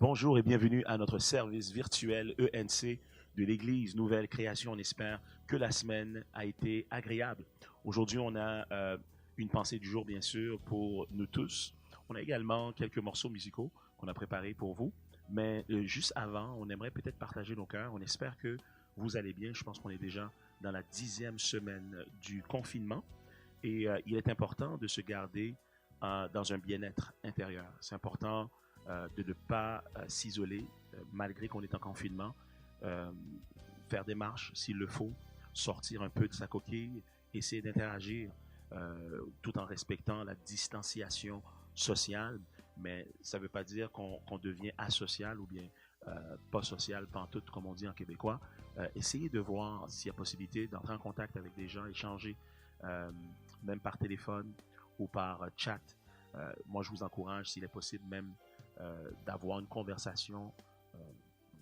Bonjour et bienvenue à notre service virtuel ENC de l'Église Nouvelle Création. On espère que la semaine a été agréable. Aujourd'hui, on a une pensée du jour, bien sûr, pour nous tous. On a également quelques morceaux musicaux qu'on a préparés pour vous. Mais juste avant, on aimerait peut-être partager nos cœurs. On espère que vous allez bien. Je pense qu'on est déjà dans la 10e semaine du confinement. Et il est important de se garder dans un bien-être intérieur. C'est important de ne pas s'isoler malgré qu'on est en confinement, faire des marches s'il le faut, sortir un peu de sa coquille, essayer d'interagir tout en respectant la distanciation sociale, mais ça ne veut pas dire qu'on devient asocial ou bien pas social pantoute, comme on dit en québécois. Essayez de voir s'il y a possibilité d'entrer en contact avec des gens, échanger, même par téléphone ou par chat. Moi, je vous encourage, s'il est possible, même d'avoir une conversation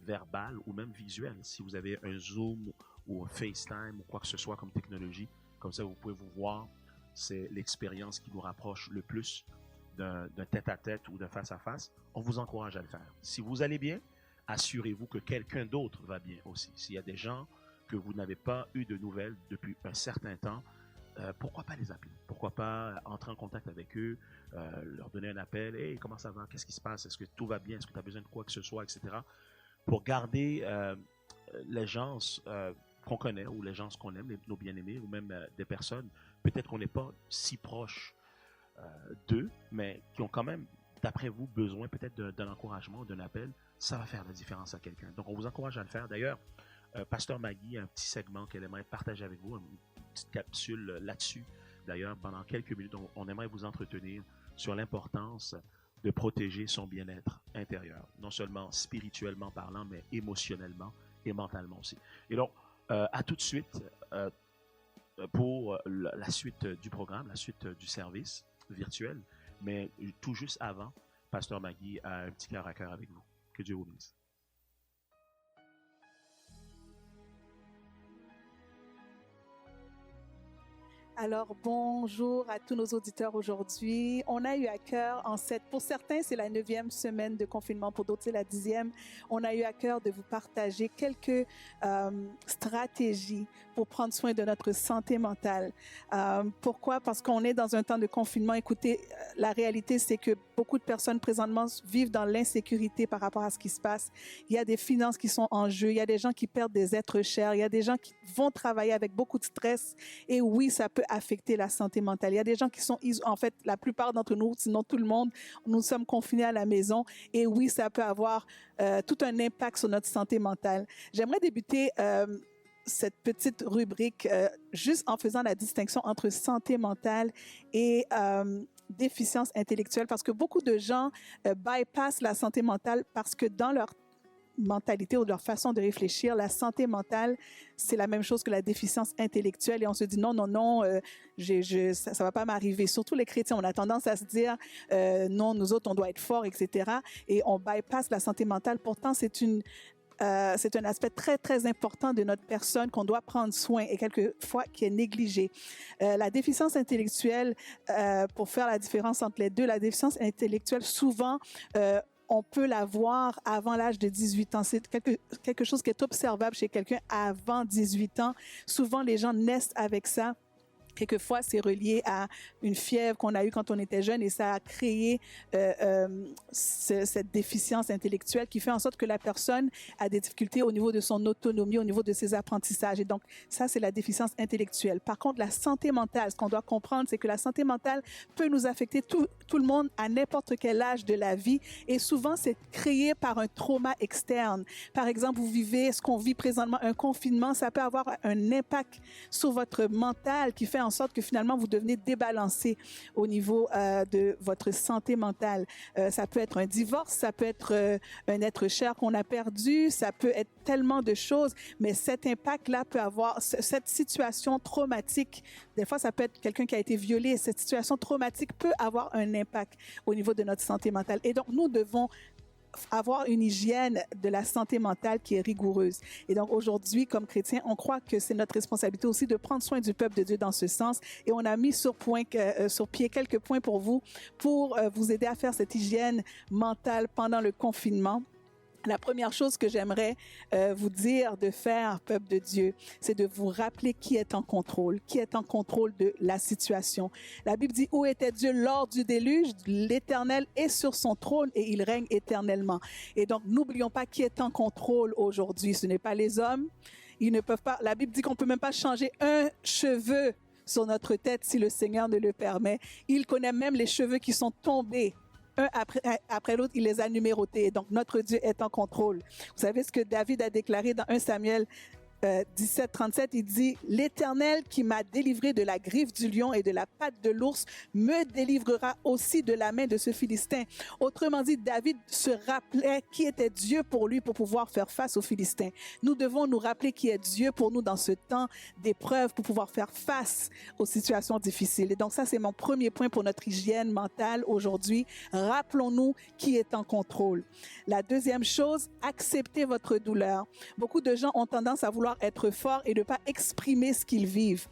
verbale ou même visuelle. Si vous avez un Zoom ou un FaceTime ou quoi que ce soit comme technologie, comme ça, vous pouvez vous voir. C'est l'expérience qui nous rapproche le plus d'un tête-à-tête ou d'un face-à-face. On vous encourage à le faire. Si vous allez bien, assurez-vous que quelqu'un d'autre va bien aussi. S'il y a des gens que vous n'avez pas eu de nouvelles depuis un certain temps, pourquoi pas les appeler? Pourquoi pas entrer en contact avec eux, leur donner un appel. « Hey, comment ça va? Qu'est-ce qui se passe? Est-ce que tout va bien? Est-ce que tu as besoin de quoi que ce soit? » etc. Pour garder les gens qu'on connaît ou les gens qu'on aime, nos bien-aimés ou même des personnes, peut-être qu'on n'est pas si proche d'eux, mais qui ont quand même, d'après vous, besoin peut-être d'un encouragement, d'un appel. Ça va faire la différence à quelqu'un. Donc, on vous encourage à le faire. D'ailleurs, Pasteur Maggie a un petit segment qu'elle aimerait partager avec vous, une petite capsule là-dessus. D'ailleurs, pendant quelques minutes, on aimerait vous entretenir sur l'importance de protéger son bien-être intérieur, non seulement spirituellement parlant, mais émotionnellement et mentalement aussi. Et donc, à tout de suite pour la suite du programme, la suite du service virtuel, mais tout juste avant, Pasteur Maggie a un petit cœur à cœur avec vous. Que Dieu vous bénisse. Alors, bonjour à tous nos auditeurs aujourd'hui. On a eu à cœur, pour certains, c'est la 9e semaine de confinement, pour d'autres, c'est la 10e. On a eu à cœur de vous partager quelques stratégies pour prendre soin de notre santé mentale. Pourquoi? Parce qu'on est dans un temps de confinement. Écoutez, la réalité, c'est que beaucoup de personnes présentement vivent dans l'insécurité par rapport à ce qui se passe. Il y a des finances qui sont en jeu. Il y a des gens qui perdent des êtres chers. Il y a des gens qui vont travailler avec beaucoup de stress. Et oui, ça peut affecter la santé mentale. Il y a des gens qui sont, en fait, la plupart d'entre nous, sinon tout le monde, nous sommes confinés à la maison. Et oui, ça peut avoir tout un impact sur notre santé mentale. J'aimerais débuter cette petite rubrique juste en faisant la distinction entre santé mentale et déficience intellectuelle, parce que beaucoup de gens bypassent la santé mentale parce que dans leur mentalité ou de leur façon de réfléchir, la santé mentale, c'est la même chose que la déficience intellectuelle, et on se dit non, ça va pas m'arriver. Surtout les chrétiens, on a tendance à se dire non, nous autres, on doit être forts, etc. Et on bypasse la santé mentale. Pourtant, c'est un aspect très, très important de notre personne qu'on doit prendre soin et quelquefois qui est négligé. La déficience intellectuelle, pour faire la différence entre les deux, la déficience intellectuelle, souvent, on peut l'avoir avant l'âge de 18 ans. C'est quelque chose qui est observable chez quelqu'un avant 18 ans. Souvent, les gens naissent avec ça. Quelquefois, c'est relié à une fièvre qu'on a eue quand on était jeune et ça a créé cette déficience intellectuelle qui fait en sorte que la personne a des difficultés au niveau de son autonomie, au niveau de ses apprentissages. Et donc, ça, c'est la déficience intellectuelle. Par contre, la santé mentale, ce qu'on doit comprendre, c'est que la santé mentale peut nous affecter tout le monde à n'importe quel âge de la vie. Et souvent, c'est créé par un trauma externe. Par exemple, vous vivez ce qu'on vit présentement, un confinement, ça peut avoir un impact sur votre mental qui fait en sorte que finalement vous devenez débalancé au niveau de votre santé mentale. Ça peut être un divorce, ça peut être un être cher qu'on a perdu, ça peut être tellement de choses, mais cet impact-là peut avoir, cette situation traumatique, des fois ça peut être quelqu'un qui a été violé, cette situation traumatique peut avoir un impact au niveau de notre santé mentale. Et donc nous devons avoir une hygiène de la santé mentale qui est rigoureuse. Et donc aujourd'hui, comme chrétiens, on croit que c'est notre responsabilité aussi de prendre soin du peuple de Dieu dans ce sens. Et on a mis sur pied quelques points pour vous aider à faire cette hygiène mentale pendant le confinement. La première chose que j'aimerais vous dire de faire, peuple de Dieu, c'est de vous rappeler qui est en contrôle de la situation. La Bible dit, où était Dieu lors du déluge? L'Éternel est sur son trône et il règne éternellement. Et donc, n'oublions pas qui est en contrôle aujourd'hui. Ce n'est pas les hommes. Ils ne peuvent pas. La Bible dit qu'on ne peut même pas changer un cheveu sur notre tête si le Seigneur ne le permet. Il connaît même les cheveux qui sont tombés. Un après l'autre, il les a numérotés. Donc, notre Dieu est en contrôle. Vous savez ce que David a déclaré dans 1 Samuel 17, 37, il dit « L'Éternel qui m'a délivré de la griffe du lion et de la patte de l'ours me délivrera aussi de la main de ce Philistin. » Autrement dit, David se rappelait qui était Dieu pour lui pour pouvoir faire face aux Philistins. Nous devons nous rappeler qui est Dieu pour nous dans ce temps d'épreuve pour pouvoir faire face aux situations difficiles. Et donc ça, c'est mon premier point pour notre hygiène mentale aujourd'hui. Rappelons-nous qui est en contrôle. La deuxième chose, acceptez votre douleur. Beaucoup de gens ont tendance à vouloir être forts et de ne pas exprimer ce qu'ils vivent.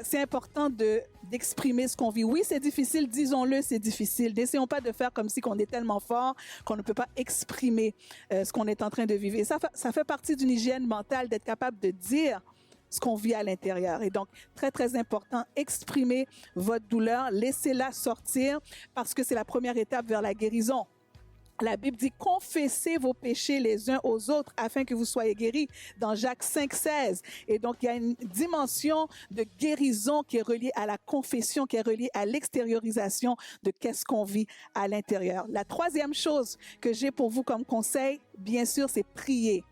C'est important d'exprimer ce qu'on vit. Oui, c'est difficile, disons-le, c'est difficile. N'essayons pas de faire comme si on est tellement fort qu'on ne peut pas exprimer ce qu'on est en train de vivre. Et ça fait partie d'une hygiène mentale d'être capable de dire ce qu'on vit à l'intérieur. Et donc, très, très important, exprimez votre douleur, laissez-la sortir parce que c'est la première étape vers la guérison. La Bible dit « Confessez vos péchés les uns aux autres afin que vous soyez guéris » dans Jacques 5, 16. Et donc, il y a une dimension de guérison qui est reliée à la confession, qui est reliée à l'extériorisation de qu'est-ce qu'on vit à l'intérieur. La troisième chose que j'ai pour vous comme conseil, bien sûr, c'est prier.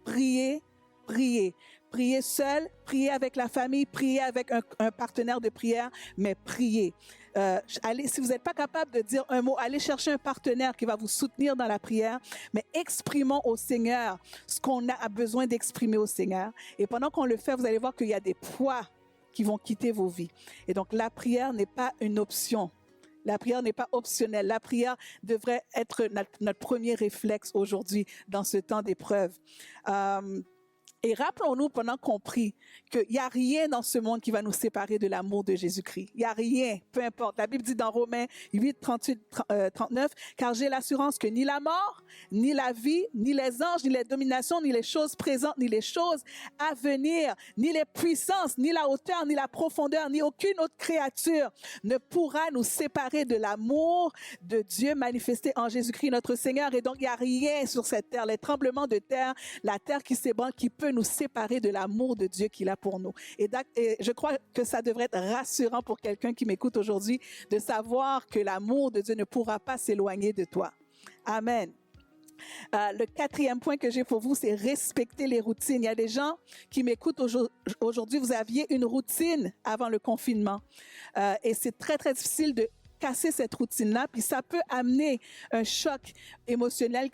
Prier, prier. Prier seul, prier avec la famille, prier avec un partenaire de prière, mais prier. Si vous n'êtes pas capable de dire un mot, allez chercher un partenaire qui va vous soutenir dans la prière, mais exprimons au Seigneur ce qu'on a besoin d'exprimer au Seigneur. Et pendant qu'on le fait, vous allez voir qu'il y a des poids qui vont quitter vos vies. Et donc, la prière n'est pas une option. La prière n'est pas optionnelle. La prière devrait être notre premier réflexe aujourd'hui dans ce temps d'épreuve. Et rappelons-nous pendant qu'on prie qu'il n'y a rien dans ce monde qui va nous séparer de l'amour de Jésus-Christ. Il n'y a rien, peu importe. La Bible dit dans Romains 8, 38, 39, « Car j'ai l'assurance que ni la mort, ni la vie, ni les anges, ni les dominations, ni les choses présentes, ni les choses à venir, ni les puissances, ni la hauteur, ni la profondeur, ni aucune autre créature ne pourra nous séparer de l'amour de Dieu manifesté en Jésus-Christ notre Seigneur. » Et donc, il n'y a rien sur cette terre, les tremblements de terre, la terre qui s'ébranle, qui peut nous séparer de l'amour de Dieu qu'il a pour nous. Et je crois que ça devrait être rassurant pour quelqu'un qui m'écoute aujourd'hui de savoir que l'amour de Dieu ne pourra pas s'éloigner de toi. Amen. Le quatrième point que j'ai pour vous, c'est respecter les routines. Il y a des gens qui m'écoutent aujourd'hui. Vous aviez une routine avant le confinement et c'est très, très difficile de casser cette routine-là. Puis ça peut amener un choc émotionnel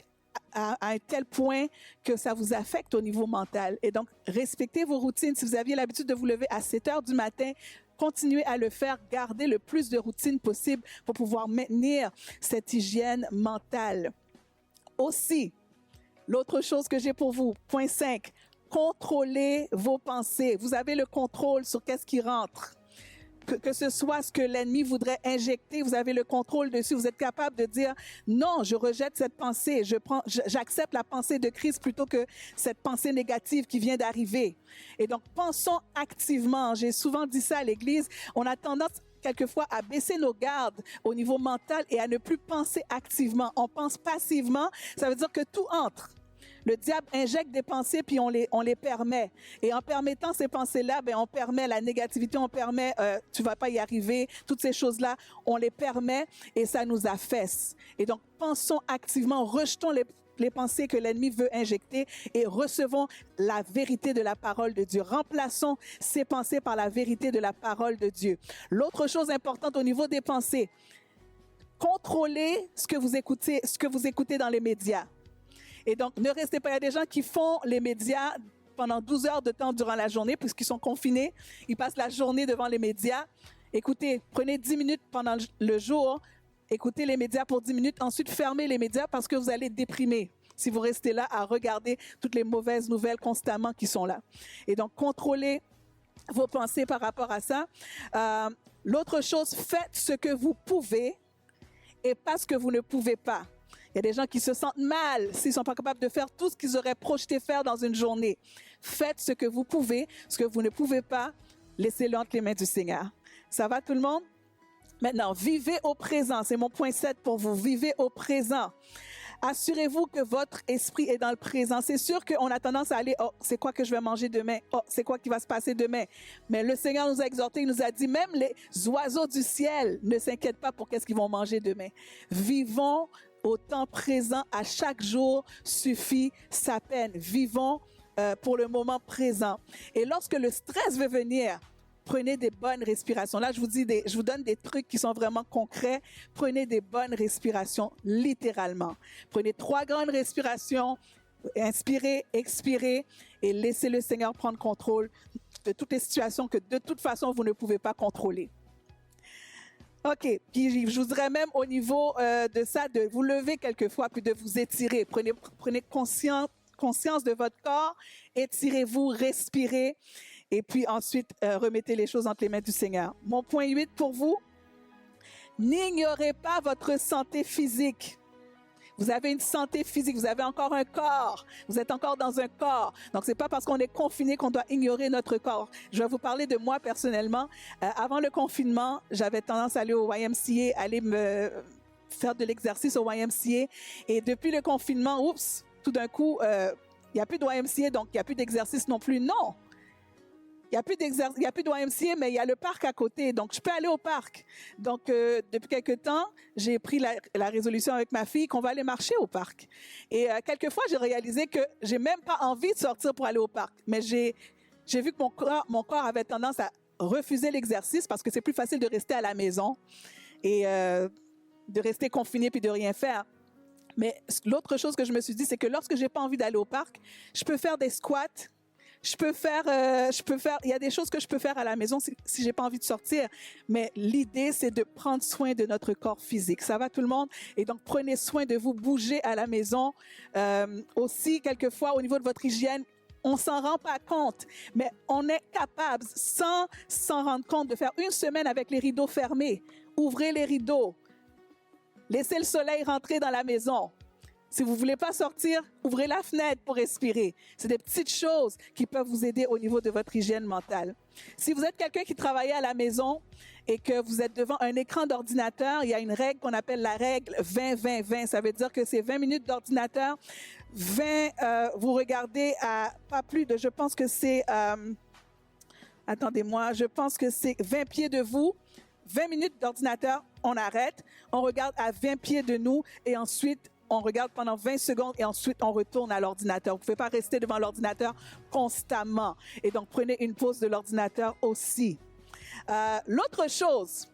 à un tel point que ça vous affecte au niveau mental. Et donc, respectez vos routines. Si vous aviez l'habitude de vous lever à 7 heures du matin, continuez à le faire. Gardez le plus de routines possible pour pouvoir maintenir cette hygiène mentale. Aussi, l'autre chose que j'ai pour vous, point 5, contrôlez vos pensées. Vous avez le contrôle sur qu'est-ce qui rentre. Que ce soit ce que l'ennemi voudrait injecter, vous avez le contrôle dessus. Vous êtes capable de dire non, je rejette cette pensée, j'accepte la pensée de Christ plutôt que cette pensée négative qui vient d'arriver. Et donc, pensons activement. J'ai souvent dit ça à l'Église. On a tendance quelquefois à baisser nos gardes au niveau mental et à ne plus penser activement. On pense passivement, ça veut dire que tout entre. Le diable injecte des pensées puis on les permet. Et en permettant ces pensées-là, on permet la négativité, on permet tu vas pas y arriver, toutes ces choses-là, on les permet et ça nous affaisse. Et donc, pensons activement, rejetons les pensées que l'ennemi veut injecter et recevons la vérité de la parole de Dieu. Remplaçons ces pensées par la vérité de la parole de Dieu. L'autre chose importante au niveau des pensées, contrôlez ce que vous écoutez dans les médias. Et donc, ne restez pas. Il y a des gens qui font les médias pendant 12 heures de temps durant la journée puisqu'ils sont confinés. Ils passent la journée devant les médias. Écoutez, prenez 10 minutes pendant le jour. Écoutez les médias pour 10 minutes. Ensuite, fermez les médias parce que vous allez déprimer si vous restez là à regarder toutes les mauvaises nouvelles constamment qui sont là. Et donc, contrôlez vos pensées par rapport à ça. L'autre chose, faites ce que vous pouvez et pas ce que vous ne pouvez pas. Il y a des gens qui se sentent mal s'ils ne sont pas capables de faire tout ce qu'ils auraient projeté faire dans une journée. Faites ce que vous pouvez, ce que vous ne pouvez pas, laissez-le entre les mains du Seigneur. Ça va tout le monde? Maintenant, vivez au présent. C'est mon point 7 pour vous. Vivez au présent. Assurez-vous que votre esprit est dans le présent. C'est sûr qu'on a tendance à aller, oh, c'est quoi que je vais manger demain? Oh, c'est quoi qui va se passer demain? Mais le Seigneur nous a exhortés, il nous a dit, même les oiseaux du ciel ne s'inquiètent pas pour qu'est-ce qu'ils vont manger demain. Vivons au temps présent. À chaque jour suffit sa peine. Vivons pour le moment présent. Et lorsque le stress veut venir, prenez des bonnes respirations. Là, je vous donne des trucs qui sont vraiment concrets. Prenez des bonnes respirations, littéralement. Prenez 3 grandes respirations, inspirez, expirez et laissez le Seigneur prendre contrôle de toutes les situations que de toute façon, vous ne pouvez pas contrôler. OK. Puis je voudrais même au niveau de ça, de vous lever quelquefois, puis de vous étirer. Prenez conscience de votre corps, étirez-vous, respirez. Et puis ensuite, remettez les choses entre les mains du Seigneur. Mon point 8 pour vous, n'ignorez pas votre santé physique. Vous avez une santé physique, vous avez encore un corps, vous êtes encore dans un corps. Donc, ce n'est pas parce qu'on est confiné qu'on doit ignorer notre corps. Je vais vous parler de moi personnellement. Avant le confinement, j'avais tendance à aller au YMCA, aller me faire de l'exercice au YMCA. Et depuis le confinement, oups, tout d'un coup, il n'y a plus de YMCA, donc il n'y a plus d'exercice non plus. Non! Il n'y a plus de YMCA, mais il y a le parc à côté. Donc, je peux aller au parc. Donc, depuis quelques temps, j'ai pris la résolution avec ma fille qu'on va aller marcher au parc. Et quelquefois, j'ai réalisé que je n'ai même pas envie de sortir pour aller au parc. Mais j'ai vu que mon corps avait tendance à refuser l'exercice parce que c'est plus facile de rester à la maison et de rester confiné puis de rien faire. Mais l'autre chose que je me suis dit, c'est que lorsque je n'ai pas envie d'aller au parc, je peux faire des squats. Il y a des choses que je peux faire à la maison si j'ai pas envie de sortir. Mais l'idée, c'est de prendre soin de notre corps physique. Ça va tout le monde? Et donc, prenez soin de vous, bougez à la maison. Aussi, quelquefois, au niveau de votre hygiène, on ne s'en rend pas compte, mais on est capable, sans s'en rendre compte, de faire une semaine avec les rideaux fermés. Ouvrez les rideaux. Laissez le soleil rentrer dans la maison. Si vous ne voulez pas sortir, ouvrez la fenêtre pour respirer. C'est des petites choses qui peuvent vous aider au niveau de votre hygiène mentale. Si vous êtes quelqu'un qui travaille à la maison et que vous êtes devant un écran d'ordinateur, il y a une règle qu'on appelle la règle 20-20-20. Ça veut dire que c'est 20 minutes d'ordinateur, 20, vous regardez à pas plus de, je pense que c'est, je pense que c'est 20 pieds de vous. 20 minutes d'ordinateur, on arrête, on regarde à 20 pieds de nous et ensuite, on regarde pendant 20 secondes et ensuite, on retourne à l'ordinateur. Vous ne pouvez pas rester devant l'ordinateur constamment. Et donc, prenez une pause de l'ordinateur aussi. L'autre chose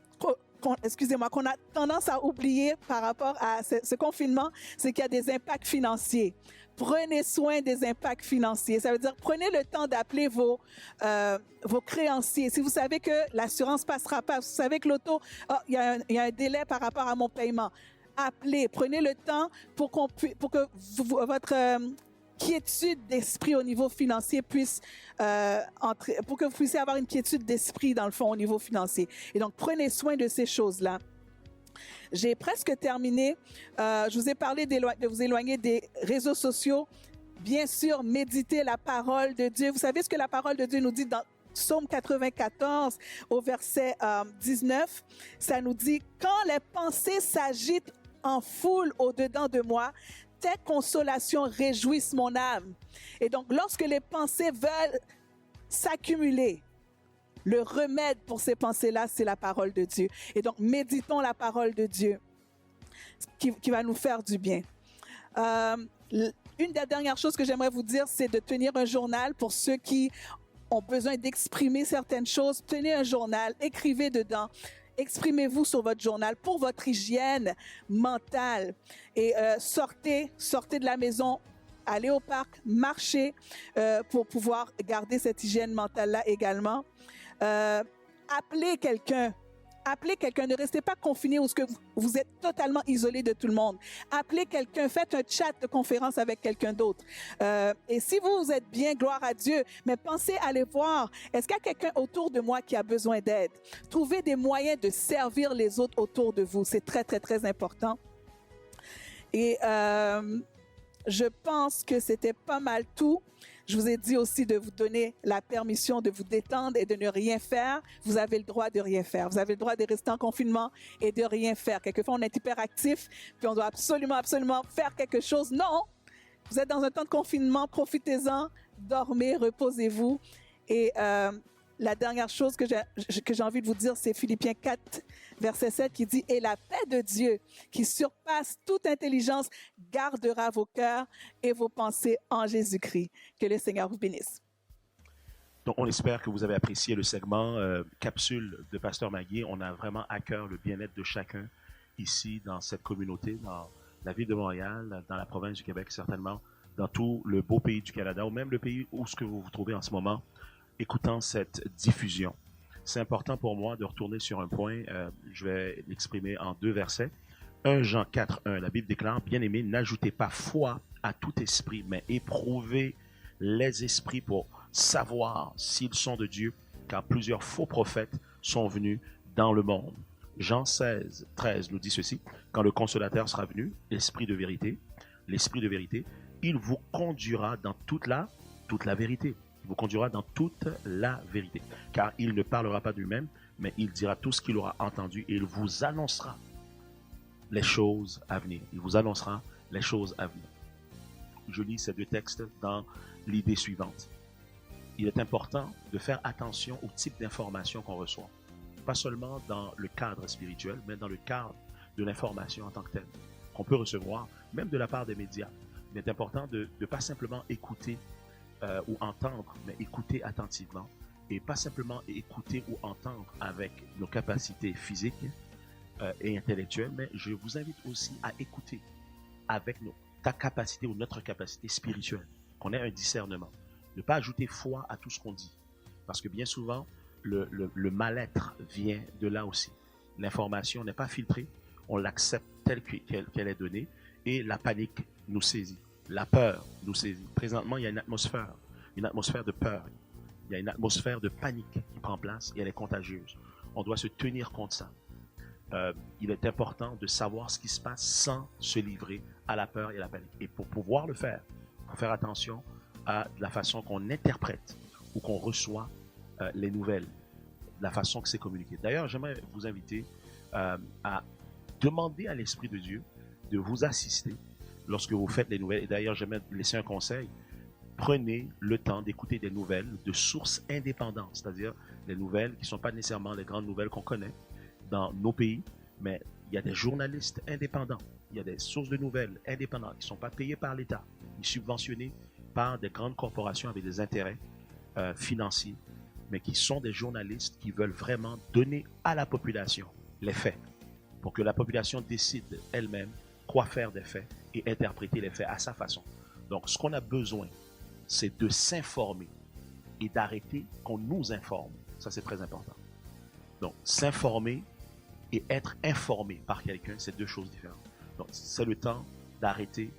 qu'on a tendance à oublier par rapport à ce confinement, c'est qu'il y a des impacts financiers. Prenez soin des impacts financiers. Ça veut dire, prenez le temps d'appeler vos créanciers. Si vous savez que l'assurance ne passera pas, vous savez que l'auto, il y a un délai par rapport à mon paiement. Appelez, prenez le temps pour que votre quiétude d'esprit au niveau financier puisse entrer, pour que vous puissiez avoir une quiétude d'esprit dans le fond au niveau financier. Et donc, prenez soin de ces choses-là. J'ai presque terminé. Je vous ai parlé de vous éloigner des réseaux sociaux. Bien sûr, méditez la parole de Dieu. Vous savez ce que la parole de Dieu nous dit dans Psaume 94 au verset 19? Ça nous dit « Quand les pensées s'agitent en foule au-dedans de moi, tes consolations réjouissent mon âme. » Et donc, lorsque les pensées veulent s'accumuler, le remède pour ces pensées-là, c'est la parole de Dieu. Et donc, méditons la parole de Dieu qui va nous faire du bien. Une des dernières choses que j'aimerais vous dire, c'est de tenir un journal pour ceux qui ont besoin d'exprimer certaines choses. Tenez un journal, écrivez dedans. Exprimez-vous sur votre journal pour votre hygiène mentale. Et sortez de la maison, allez au parc, marchez pour pouvoir garder cette hygiène mentale-là également. Appelez quelqu'un. Appelez quelqu'un. Ne restez pas confiné où vous êtes totalement isolé de tout le monde. Appelez quelqu'un. Faites un chat de conférence avec quelqu'un d'autre. Et si vous êtes bien, gloire à Dieu, mais pensez à aller voir. Est-ce qu'il y a quelqu'un autour de moi qui a besoin d'aide? Trouvez des moyens de servir les autres autour de vous. C'est très, très, très important. Et je pense que c'était pas mal tout. Je vous ai dit aussi de vous donner la permission de vous détendre et de ne rien faire. Vous avez le droit de rien faire. Vous avez le droit de rester en confinement et de rien faire. Quelquefois, on est hyperactif, puis on doit absolument, absolument faire quelque chose. Non, vous êtes dans un temps de confinement, profitez-en, dormez, reposez-vous. Et la dernière chose que j'ai envie de vous dire, c'est Philippiens 4, verset 7 qui dit « Et la paix de Dieu, qui surpasse toute intelligence, gardera vos cœurs et vos pensées en Jésus-Christ. » Que le Seigneur vous bénisse. Donc, on espère que vous avez apprécié le segment capsule de Pasteur Magui. On a vraiment à cœur le bien-être de chacun ici dans cette communauté, dans la ville de Montréal, dans la province du Québec certainement, dans tout le beau pays du Canada ou même le pays où ce que vous vous trouvez en ce moment, écoutant cette diffusion. C'est important pour moi de retourner sur un point, je vais l'exprimer en 2 versets. 1 Jean 4, 1, la Bible déclare, « Bien-aimés, n'ajoutez pas foi à tout esprit, mais éprouvez les esprits pour savoir s'ils sont de Dieu, car plusieurs faux prophètes sont venus dans le monde. » Jean 16, 13 nous dit ceci, « Quand le consolateur sera venu, l'esprit de vérité, il vous conduira dans toute la vérité. » Il vous conduira dans toute la vérité. Car il ne parlera pas de lui-même, mais il dira tout ce qu'il aura entendu et il vous annoncera les choses à venir. Il vous annoncera les choses à venir. Je lis ces 2 textes dans l'idée suivante. Il est important de faire attention au type d'information qu'on reçoit. Pas seulement dans le cadre spirituel, mais dans le cadre de l'information en tant que telle, qu'on peut recevoir, même de la part des médias. Il est important de ne pas simplement écouter ou entendre, mais écouter attentivement. Et pas simplement écouter ou entendre avec nos capacités physiques et intellectuelles, mais je vous invite aussi à écouter avec ta capacité ou notre capacité spirituelle, qu'on ait un discernement. Ne pas ajouter foi à tout ce qu'on dit. Parce que bien souvent, le mal-être vient de là aussi. L'information n'est pas filtrée, on l'accepte telle qu'elle est donnée et la panique nous saisit. La peur nous saisit. Présentement, il y a une atmosphère de peur. Il y a une atmosphère de panique qui prend place et elle est contagieuse. On doit se tenir compte de ça. Il est important de savoir ce qui se passe sans se livrer à la peur et à la panique. Et pour pouvoir le faire, il faut faire attention à la façon qu'on interprète ou qu'on reçoit les nouvelles, la façon que c'est communiqué. D'ailleurs, j'aimerais vous inviter à demander à l'Esprit de Dieu de vous assister lorsque vous faites les nouvelles. Et d'ailleurs, j'aimerais laisser un conseil. Prenez le temps d'écouter des nouvelles de sources indépendantes, c'est-à-dire des nouvelles qui ne sont pas nécessairement les grandes nouvelles qu'on connaît dans nos pays, mais il y a des journalistes indépendants, il y a des sources de nouvelles indépendantes qui ne sont pas payées par l'État, ni subventionnées par des grandes corporations avec des intérêts financiers, mais qui sont des journalistes qui veulent vraiment donner à la population les faits, pour que la population décide elle-même quoi faire des faits et interpréter les faits à sa façon. Donc, ce qu'on a besoin, c'est de s'informer et d'arrêter qu'on nous informe. Ça, c'est très important. Donc, s'informer et être informé par quelqu'un, c'est 2 choses différentes. Donc, c'est le temps d'arrêter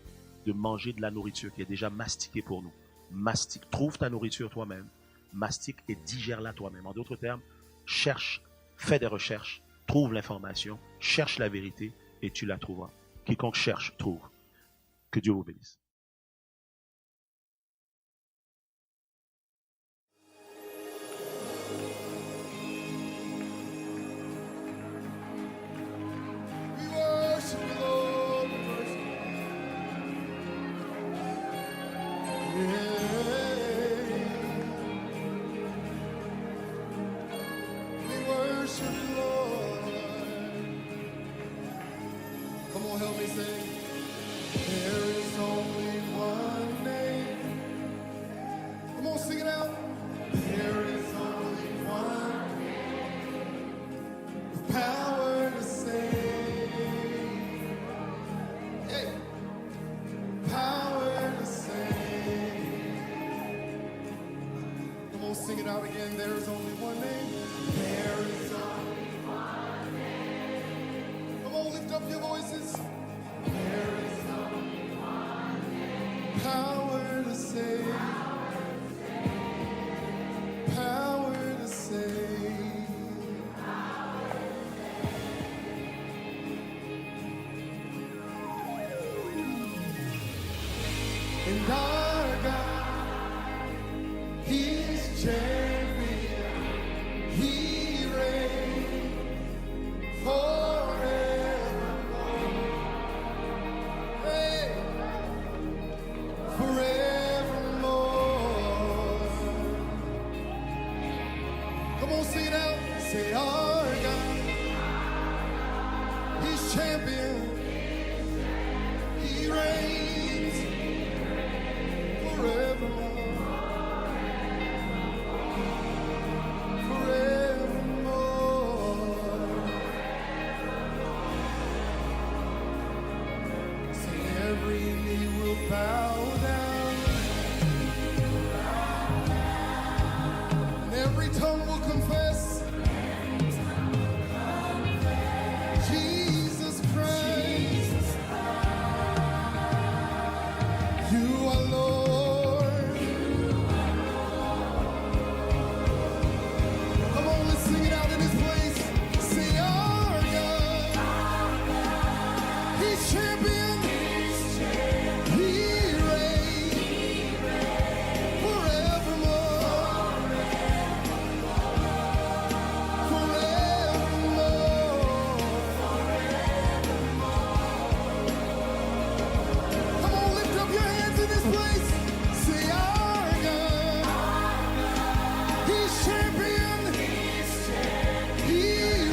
de manger de la nourriture qui est déjà mastiquée pour nous. Mastique, trouve ta nourriture toi-même, mastique et digère-la toi-même. En d'autres termes, cherche, fais des recherches, trouve l'information, cherche la vérité et tu la trouveras. Quiconque cherche, trouve. Que Dieu vous bénisse. Sing it out again. There is only one name. There is only one name. Come on, lift up your voices. There is only one name. Power to save. Power to save. Sing our God, He's champion. He reigns forevermore. Hey, forevermore. Come on, sing it out. Say our God, He's champion. He reigns forevermore. Forevermore. Say every knee will bow down, and every tongue will confess Jesus Christ, you are Lord. Come on, let's sing it out in this place. Say our God, He's champion. He reigns forevermore. Forevermore. Come on, lift up your hands in this place. Say our God, He's champion. He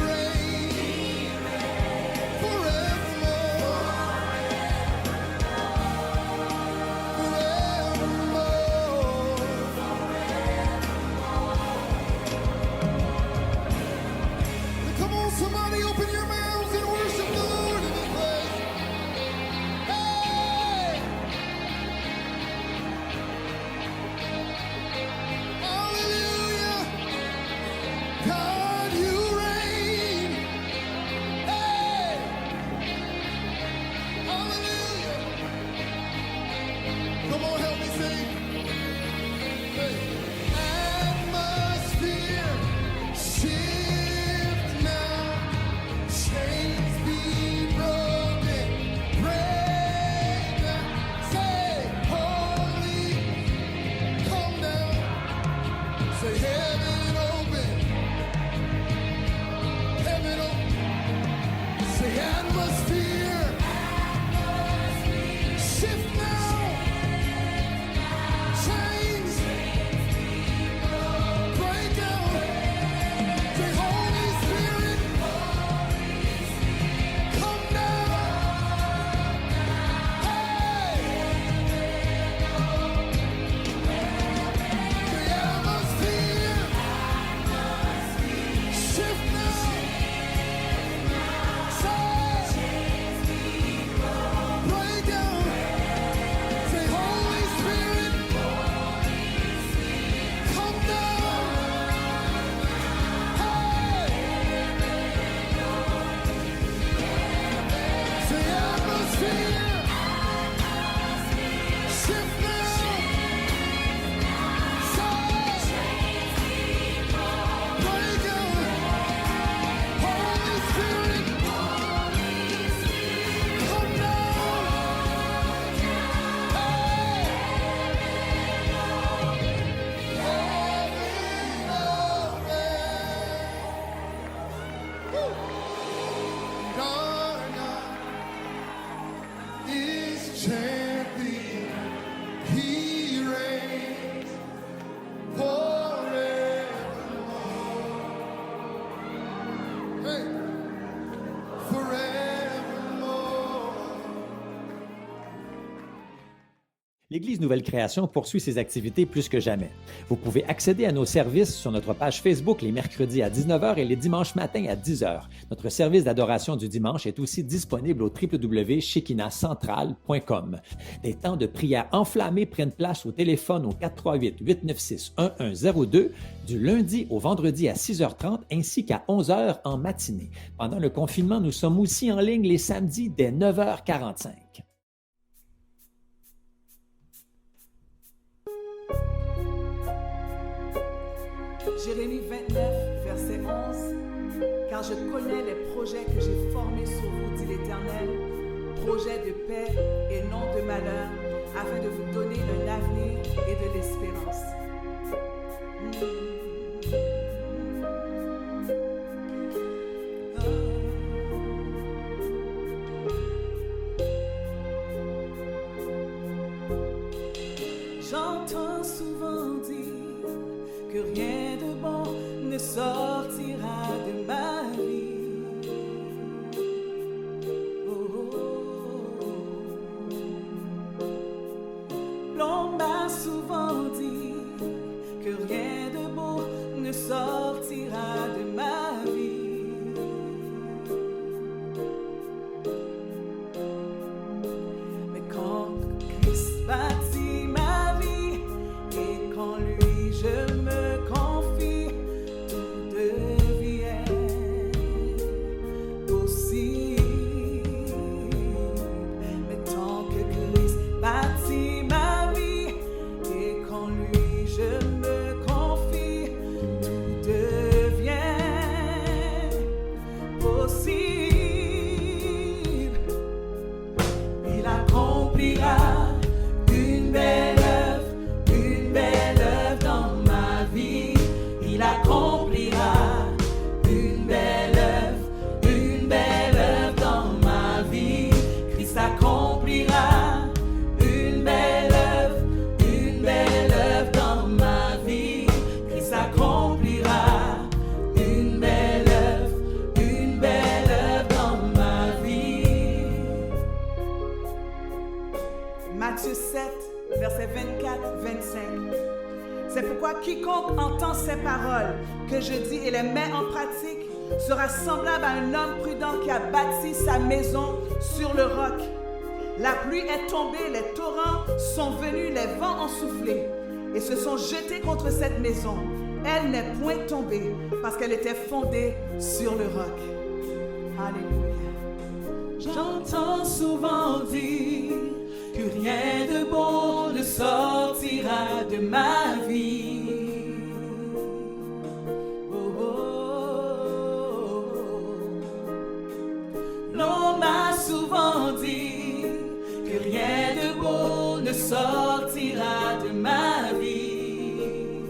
reigns forevermore. Forevermore. Come on, somebody open your mouths and worship the Lord in this place. Hey! Hallelujah! God, you reign. Hey! Hallelujah! Come on, help me sing. Hey. Atmosphere shift now. Chains be broken. Break now. Say, holy, come down. Say, heaven open. Heaven open. Say, atmosphere shift now. Chains break down. Say, Holy Spirit, come down. Hey! The atmosphere shift now. Say, break down. Say, Holy Spirit, come down. Hey! Say, atmosphere shift now. Say, break down. Holy Spirit, come down. God is champion. He reigns forevermore. Hey, forevermore. L'Église Nouvelle Création poursuit ses activités plus que jamais. Vous pouvez accéder à nos services sur notre page Facebook les mercredis à 19h et les dimanches matins à 10h. Notre service d'adoration du dimanche est aussi disponible au www.shekinahcentral.com. Des temps de prière enflammés prennent place au téléphone au 438-896-1102 du lundi au vendredi à 6h30 ainsi qu'à 11h en matinée. Pendant le confinement, nous sommes aussi en ligne les samedis dès 9h45. Jérémie 29, verset 11. Car je connais les projets que j'ai formés sur vous, dit l'Éternel, projet de paix et non de malheur, afin de vous donner un avenir et de l'espérance. J'entends souvent dire que rien de bon ne sortira de ma vie. L'on m'a souvent dit que rien de beau ne sortira de ma vie. Mais quand Christ bâtit ma vie et quand lui je me confie, tout devient possible. Mais tant que Christ bâtit ma vie et quand lui je me confie, tout devient possible. Il accomplira une belle œuvre dans ma vie. Il accomplira une belle œuvre dans ma vie. Christ accomplira une belle œuvre dans ma vie. Christ accomplira une belle œuvre dans ma vie. Matthieu 7, versets 24-25. C'est pourquoi quiconque entend ces paroles que je dis et les met en pratique sera semblable à un homme prudent qui a bâti sa maison sur le roc. La pluie est tombée, les torrents sont venus, les vents ont soufflé et se sont jetés contre cette maison. Elle n'est point tombée parce qu'elle était fondée sur le roc. Alléluia. J'entends souvent dire que rien de bon ne sortira de ma vie. Oh, oh, oh. L'on m'a souvent dit que rien de beau ne sortira de ma vie.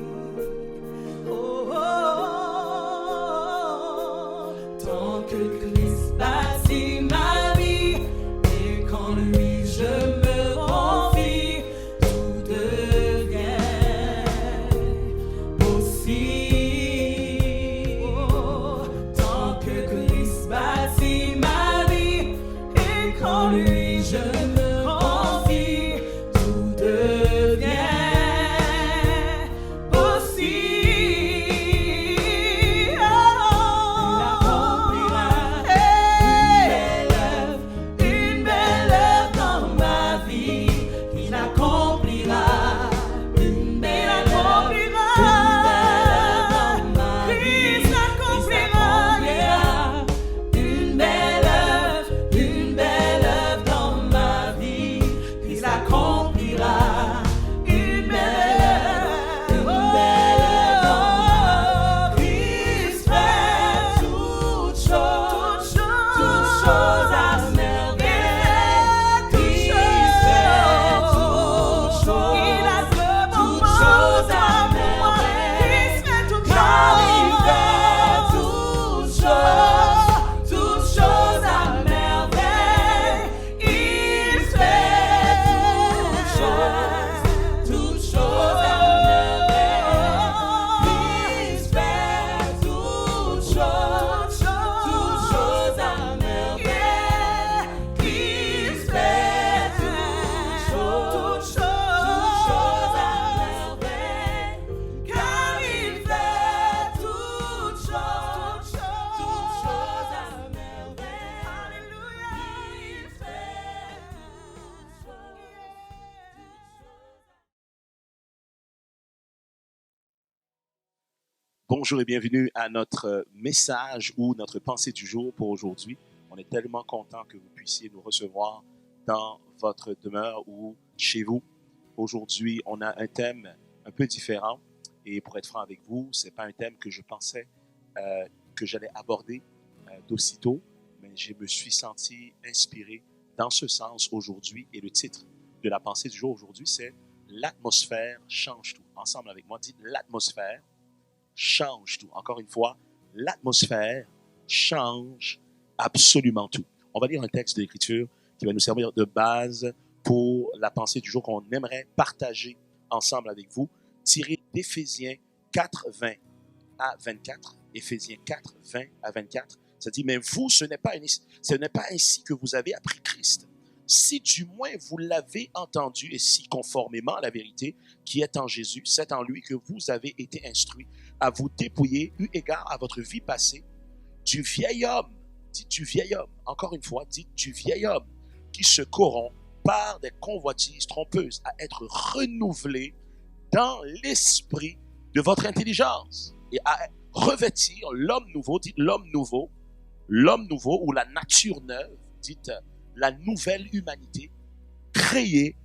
Oh, oh, oh. Tant que Christ bâtit ma vie et quand lui je me confie, tout devient possible. Oh, tant que Christ bâtit ma vie et quand lui je me confie, tout devient possible. Oh, une belle œuvre dans ma vie. Il accomplira une belle œuvre dans ma vie. Christ accomplira une belle œuvre dans ma vie. Christ accomplira une belle œuvre dans ma vie. Christ fait toutes choses à merveille. Christ fait toutes choses à merveille. Car il fait toutes choses à merveille. Il fait toutes choses à merveille. Christ fait toutes choses à merveille. Christ fait toutes choses à merveille. Car il fait toutes choses à merveille. Alléluia. Il fait Bonjour et bienvenue à notre message ou notre pensée du jour pour aujourd'hui. On est tellement content que vous puissiez nous recevoir dans votre demeure ou chez vous. Aujourd'hui, on a un thème un peu différent et pour être franc avec vous, ce n'est pas un thème que je pensais que j'allais aborder d'aussitôt, mais je me suis senti inspiré dans ce sens aujourd'hui, et le titre de la pensée du jour aujourd'hui, c'est « L'atmosphère change tout ». Ensemble avec moi, dites « L'atmosphère change tout ». Encore une fois, l'atmosphère change absolument tout. On va lire un texte de l'Écriture qui va nous servir de base pour la pensée du jour qu'on aimerait partager ensemble avec vous, tiré d'Éphésiens 4, 20 à 24. Éphésiens 4, 20 à 24. Ça dit, mais vous, ce n'est pas ainsi que vous avez appris Christ. Si du moins vous l'avez entendu et si conformément à la vérité qui est en Jésus, c'est en lui que vous avez été instruits à vous dépouiller, eu égard à votre vie passée, du vieil homme, dites du vieil homme, encore une fois, dites du vieil homme qui se corrompt par des convoitises trompeuses, à être renouvelé dans l'esprit de votre intelligence et à revêtir l'homme nouveau, dites l'homme nouveau ou la nature neuve, dites la nouvelle humanité, créée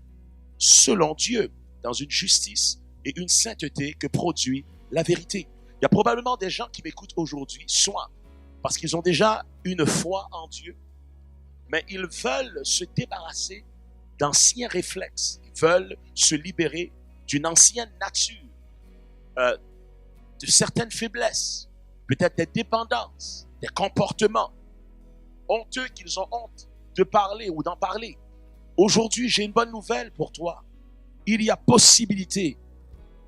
selon Dieu, dans une justice et une sainteté que produit la vérité. Il y a probablement des gens qui m'écoutent aujourd'hui, soit parce qu'ils ont déjà une foi en Dieu, mais ils veulent se débarrasser d'anciens réflexes, ils veulent se libérer d'une ancienne nature, de certaines faiblesses, peut-être des dépendances, des comportements honteux qu'ils ont honte de parler ou d'en parler. Aujourd'hui, j'ai une bonne nouvelle pour toi. Il y a possibilité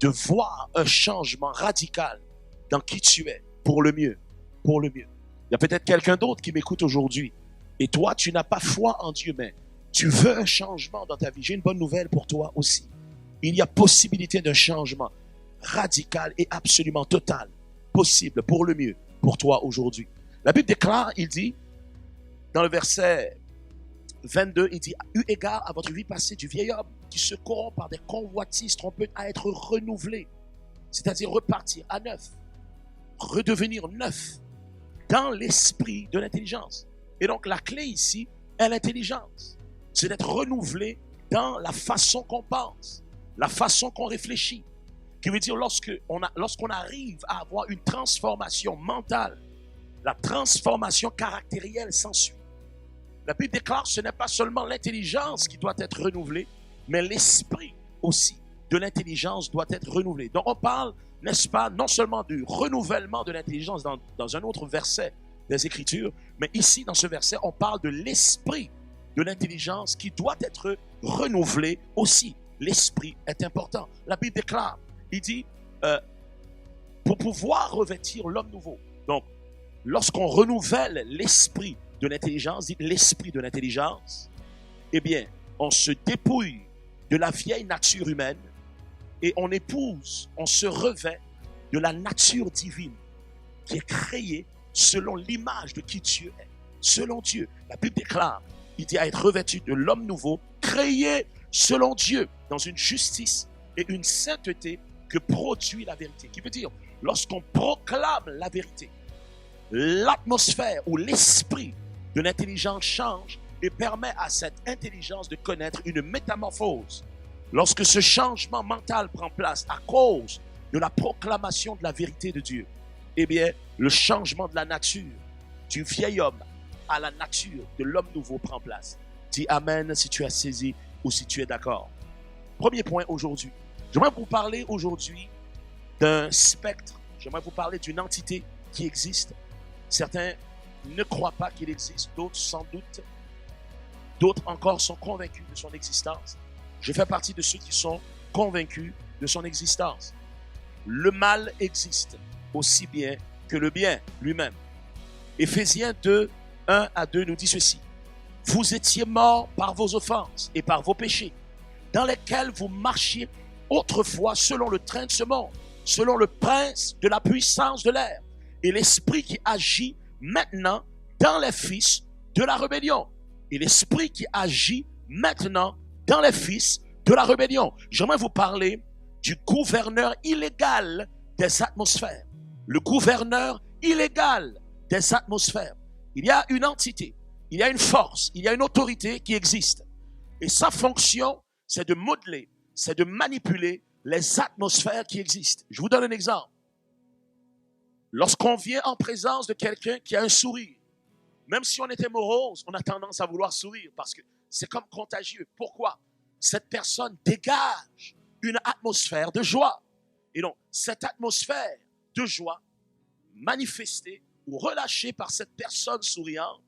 de voir un changement radical dans qui tu es, pour le mieux, pour le mieux. Il y a peut-être quelqu'un d'autre qui m'écoute aujourd'hui, et toi, tu n'as pas foi en Dieu, mais tu veux un changement dans ta vie. J'ai une bonne nouvelle pour toi aussi. Il y a possibilité d'un changement radical et absolument total, possible, pour le mieux, pour toi aujourd'hui. La Bible déclare, il dit, dans le verset 22, il dit, eu égard à votre vie passée du vieil homme qui se corrompt par des convoitises trompeuses à être renouvelé, c'est-à-dire repartir à neuf, redevenir neuf dans l'esprit de l'intelligence. Et donc la clé ici est l'intelligence, c'est d'être renouvelé dans la façon qu'on pense, la façon qu'on réfléchit, qui veut dire lorsqu'on arrive à avoir une transformation mentale, la transformation caractérielle s'ensuit. La Bible déclare que ce n'est pas seulement l'intelligence qui doit être renouvelée, mais l'esprit aussi de l'intelligence doit être renouvelé. Donc on parle, n'est-ce pas, non seulement du renouvellement de l'intelligence dans un autre verset des Écritures, mais ici dans ce verset, on parle de l'esprit de l'intelligence qui doit être renouvelé aussi. L'esprit est important. La Bible déclare, il dit, pour pouvoir revêtir l'homme nouveau. Donc, lorsqu'on renouvelle l'esprit de l'intelligence, dites l'esprit de l'intelligence, eh bien, on se dépouille de la vieille nature humaine et on épouse, on se revêt de la nature divine qui est créée selon l'image de qui Dieu est, selon Dieu. La Bible déclare, il dit à être revêtu de l'homme nouveau, créé selon Dieu, dans une justice et une sainteté que produit la vérité. Qui veut dire, lorsqu'on proclame la vérité, l'atmosphère ou l'esprit de l'intelligence change et permet à cette intelligence de connaître une métamorphose. Lorsque ce changement mental prend place à cause de la proclamation de la vérité de Dieu, eh bien, le changement de la nature du vieil homme à la nature de l'homme nouveau prend place. Dis Amen si tu as saisi ou si tu es d'accord. Premier point aujourd'hui. J'aimerais vous parler aujourd'hui d'un spectre. J'aimerais vous parler d'une entité qui existe. Certains ne croient pas qu'il existe, d'autres sans doute. D'autres encore sont convaincus de son existence. Je fais partie de ceux qui sont convaincus de son existence. Le mal existe aussi bien que le bien lui-même. Éphésiens 2, 1 à 2 nous dit ceci. Vous étiez morts par vos offenses et par vos péchés, dans lesquels vous marchiez autrefois selon le train de ce monde, selon le prince de la puissance de l'air, et l'esprit qui agit maintenant dans les fils de la rébellion. Et l'esprit qui agit maintenant dans les fils de la rébellion. J'aimerais vous parler du gouverneur illégal des atmosphères. Le gouverneur illégal des atmosphères. Il y a une entité, il y a une force, il y a une autorité qui existe. Et sa fonction, c'est de modeler, c'est de manipuler les atmosphères qui existent. Je vous donne un exemple. Lorsqu'on vient en présence de quelqu'un qui a un sourire, Même si on était morose, on a tendance à vouloir sourire parce que c'est comme contagieux. Pourquoi? Cette personne dégage une atmosphère de joie. Et donc, cette atmosphère de joie manifestée ou relâchée par cette personne souriante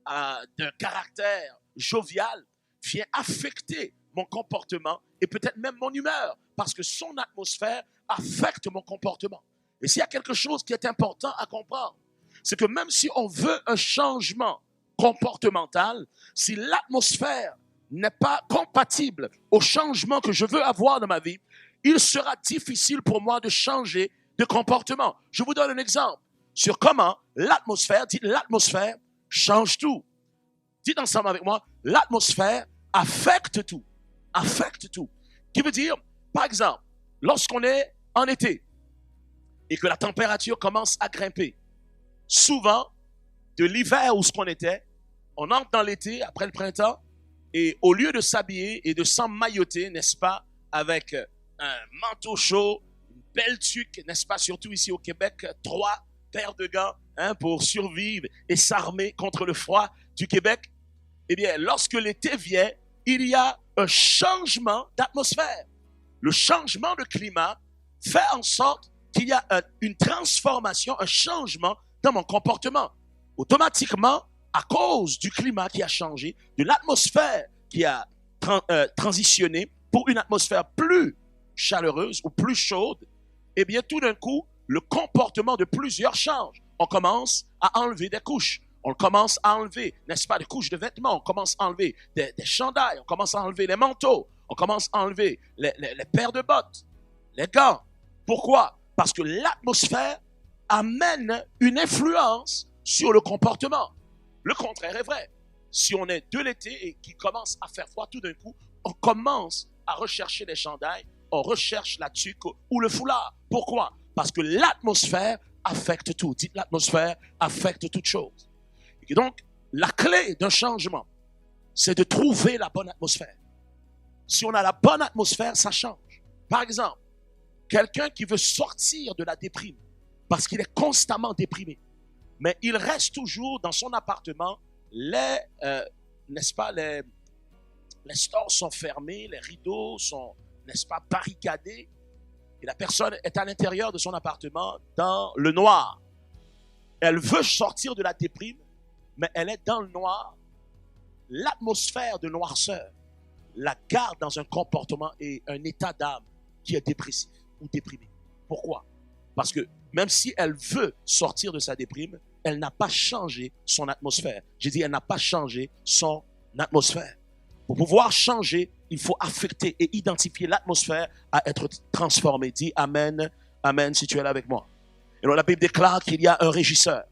d'un caractère jovial vient affecter mon comportement et peut-être même mon humeur parce que son atmosphère affecte mon comportement. Et s'il y a quelque chose qui est important à comprendre, c'est que même si on veut un changement comportemental, si l'atmosphère n'est pas compatible au changement que je veux avoir dans ma vie, il sera difficile pour moi de changer de comportement. Je vous donne un exemple sur comment l'atmosphère, dites l'atmosphère, change tout. Dites ensemble avec moi, l'atmosphère affecte tout. Affecte tout. Qui veut dire, par exemple, lorsqu'on est en été et que la température commence à grimper, souvent, de l'hiver où ce qu'on était, on entre dans l'été, après le printemps, et au lieu de s'habiller et de s'emmailloter, n'est-ce pas, avec un manteau chaud, une belle tuque, n'est-ce pas, surtout ici au Québec, 3 paires de gants pour survivre et s'armer contre le froid du Québec, eh bien, lorsque l'été vient, il y a un changement d'atmosphère. Le changement de climat fait en sorte qu'il y a une transformation, un changement dans mon comportement. Automatiquement, à cause du climat qui a changé, de l'atmosphère qui a transitionné pour une atmosphère plus chaleureuse ou plus chaude, eh bien, tout d'un coup, le comportement de plusieurs change. On commence à enlever des couches. On commence à enlever, n'est-ce pas, des couches de vêtements. On commence à enlever des chandails. On commence à enlever les manteaux. On commence à enlever les paires de bottes, les gants. Pourquoi? Parce que l'atmosphère amène une influence sur le comportement. Le contraire est vrai. Si on est de l'été et qu'il commence à faire froid, tout d'un coup, on commence à rechercher les chandails, on recherche la tuque ou le foulard. Pourquoi? Parce que l'atmosphère affecte tout. Dites, l'atmosphère affecte toute chose. Et donc, la clé d'un changement, c'est de trouver la bonne atmosphère. Si on a la bonne atmosphère, ça change. Par exemple, quelqu'un qui veut sortir de la déprime parce qu'il est constamment déprimé, mais il reste toujours dans son appartement, n'est-ce pas, les stores sont fermés, les rideaux sont, n'est-ce pas, barricadés, et la personne est à l'intérieur de son appartement dans le noir. Elle veut sortir de la déprime, mais elle est dans le noir. L'atmosphère de noirceur la garde dans un comportement et un état d'âme qui est dépressif ou déprimé. Pourquoi? Parce que même si elle veut sortir de sa déprime, elle n'a pas changé son atmosphère. J'ai dit, elle n'a pas changé son atmosphère. Pour pouvoir changer, il faut affecter et identifier l'atmosphère à être transformée. Dis Amen, Amen si tu es là avec moi. Et donc la Bible déclare qu'il y a un régisseur,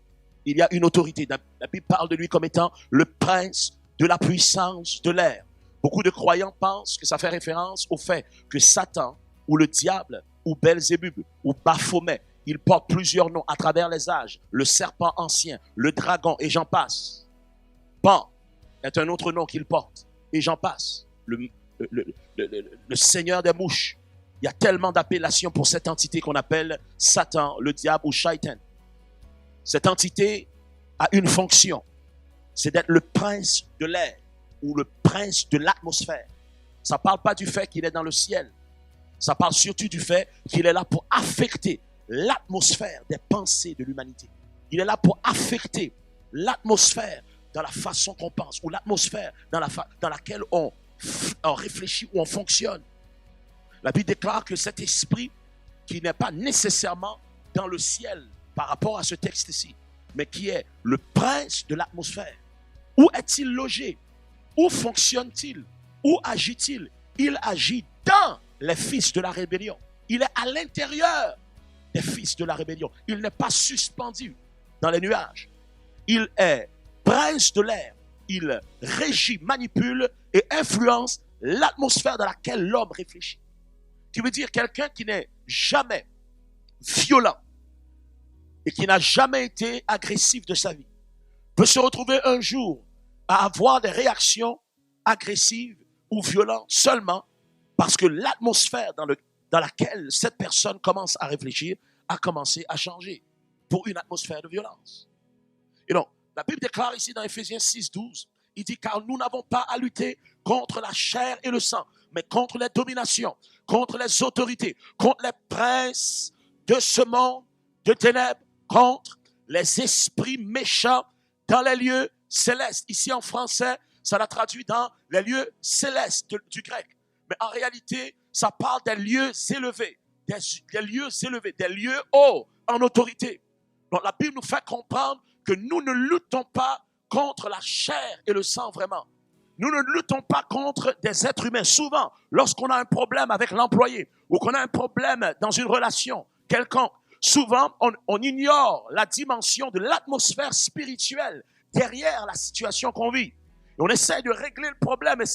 il y a une autorité. La Bible parle de lui comme étant le prince de la puissance de l'air. Beaucoup de croyants pensent que ça fait référence au fait que Satan ou le diable ou Belzébub ou Baphomet, il porte plusieurs noms à travers les âges. Le serpent ancien, le dragon et j'en passe. Pan est un autre nom qu'il porte et j'en passe. Le seigneur des mouches. Il y a tellement d'appellations pour cette entité qu'on appelle Satan, le diable ou Shaitan. Cette entité a une fonction, c'est d'être le prince de l'air ou le prince de l'atmosphère. Ça ne parle pas du fait qu'il est dans le ciel. Ça parle surtout du fait qu'il est là pour affecter l'atmosphère des pensées de l'humanité. Il est là pour affecter l'atmosphère dans la façon qu'on pense ou l'atmosphère dans laquelle on réfléchit ou on fonctionne. La Bible déclare que cet esprit qui n'est pas nécessairement dans le ciel par rapport à ce texte-ci, mais qui est le prince de l'atmosphère. Où est-il logé? Où fonctionne-t-il? Où agit-il? Il agit dans les fils de la rébellion. Il est à l'intérieur des fils de la rébellion. Il n'est pas suspendu dans les nuages. Il est prince de l'air. Il régit, manipule et influence l'atmosphère dans laquelle l'homme réfléchit. Qui veut dire quelqu'un qui n'est jamais violent et qui n'a jamais été agressif de sa vie peut se retrouver un jour à avoir des réactions agressives ou violentes seulement parce que l'atmosphère dans laquelle cette personne commence à réfléchir a commencé à changer pour une atmosphère de violence. Et donc, La Bible déclare ici dans Éphésiens 6, 12, il dit, car nous n'avons pas à lutter contre la chair et le sang, mais contre les dominations, contre les autorités, contre les princes de ce monde de ténèbres, contre les esprits méchants dans les lieux célestes. Ici en français, ça l'a traduit dans les lieux célestes du grec. Mais en réalité, ça parle des lieux élevés, des lieux élevés, des lieux hauts en autorité. Donc la Bible nous fait comprendre que nous ne luttons pas contre la chair et le sang vraiment. Nous ne luttons pas contre des êtres humains. Souvent, lorsqu'on a un problème avec l'employé ou qu'on a un problème dans une relation quelconque, souvent, on ignore la dimension de l'atmosphère spirituelle derrière la situation qu'on vit. Et on essaie de régler le problème et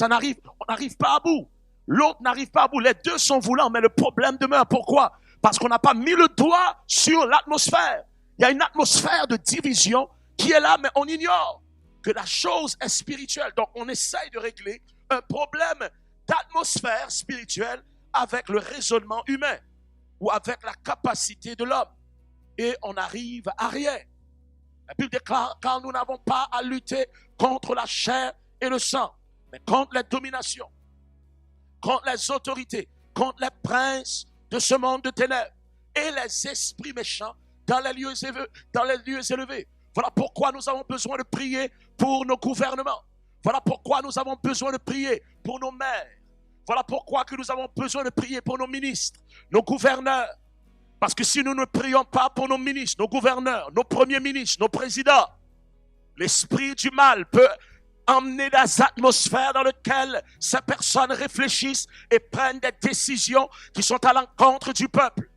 on n'arrive pas à bout. L'autre n'arrive pas à bout. Les deux sont voulants, mais le problème demeure. Pourquoi? Parce qu'on n'a pas mis le doigt sur l'atmosphère. Il y a une atmosphère de division qui est là, mais on ignore que la chose est spirituelle. Donc, on essaye de régler un problème d'atmosphère spirituelle avec le raisonnement humain ou avec la capacité de l'homme. Et on n'arrive à rien. La Bible déclare, car nous n'avons pas à lutter contre la chair et le sang, mais contre les dominations, contre les autorités, contre les princes de ce monde de ténèbres et les esprits méchants dans les lieux élevés. Voilà pourquoi nous avons besoin de prier pour nos gouvernements. Voilà pourquoi nous avons besoin de prier pour nos maires. Voilà pourquoi que nous avons besoin de prier pour nos ministres, nos gouverneurs. Parce que si nous ne prions pas pour nos ministres, nos gouverneurs, nos premiers ministres, nos présidents, l'esprit du mal peut emmener des atmosphères dans lesquelles ces personnes réfléchissent et prennent des décisions qui sont à l'encontre du peuple.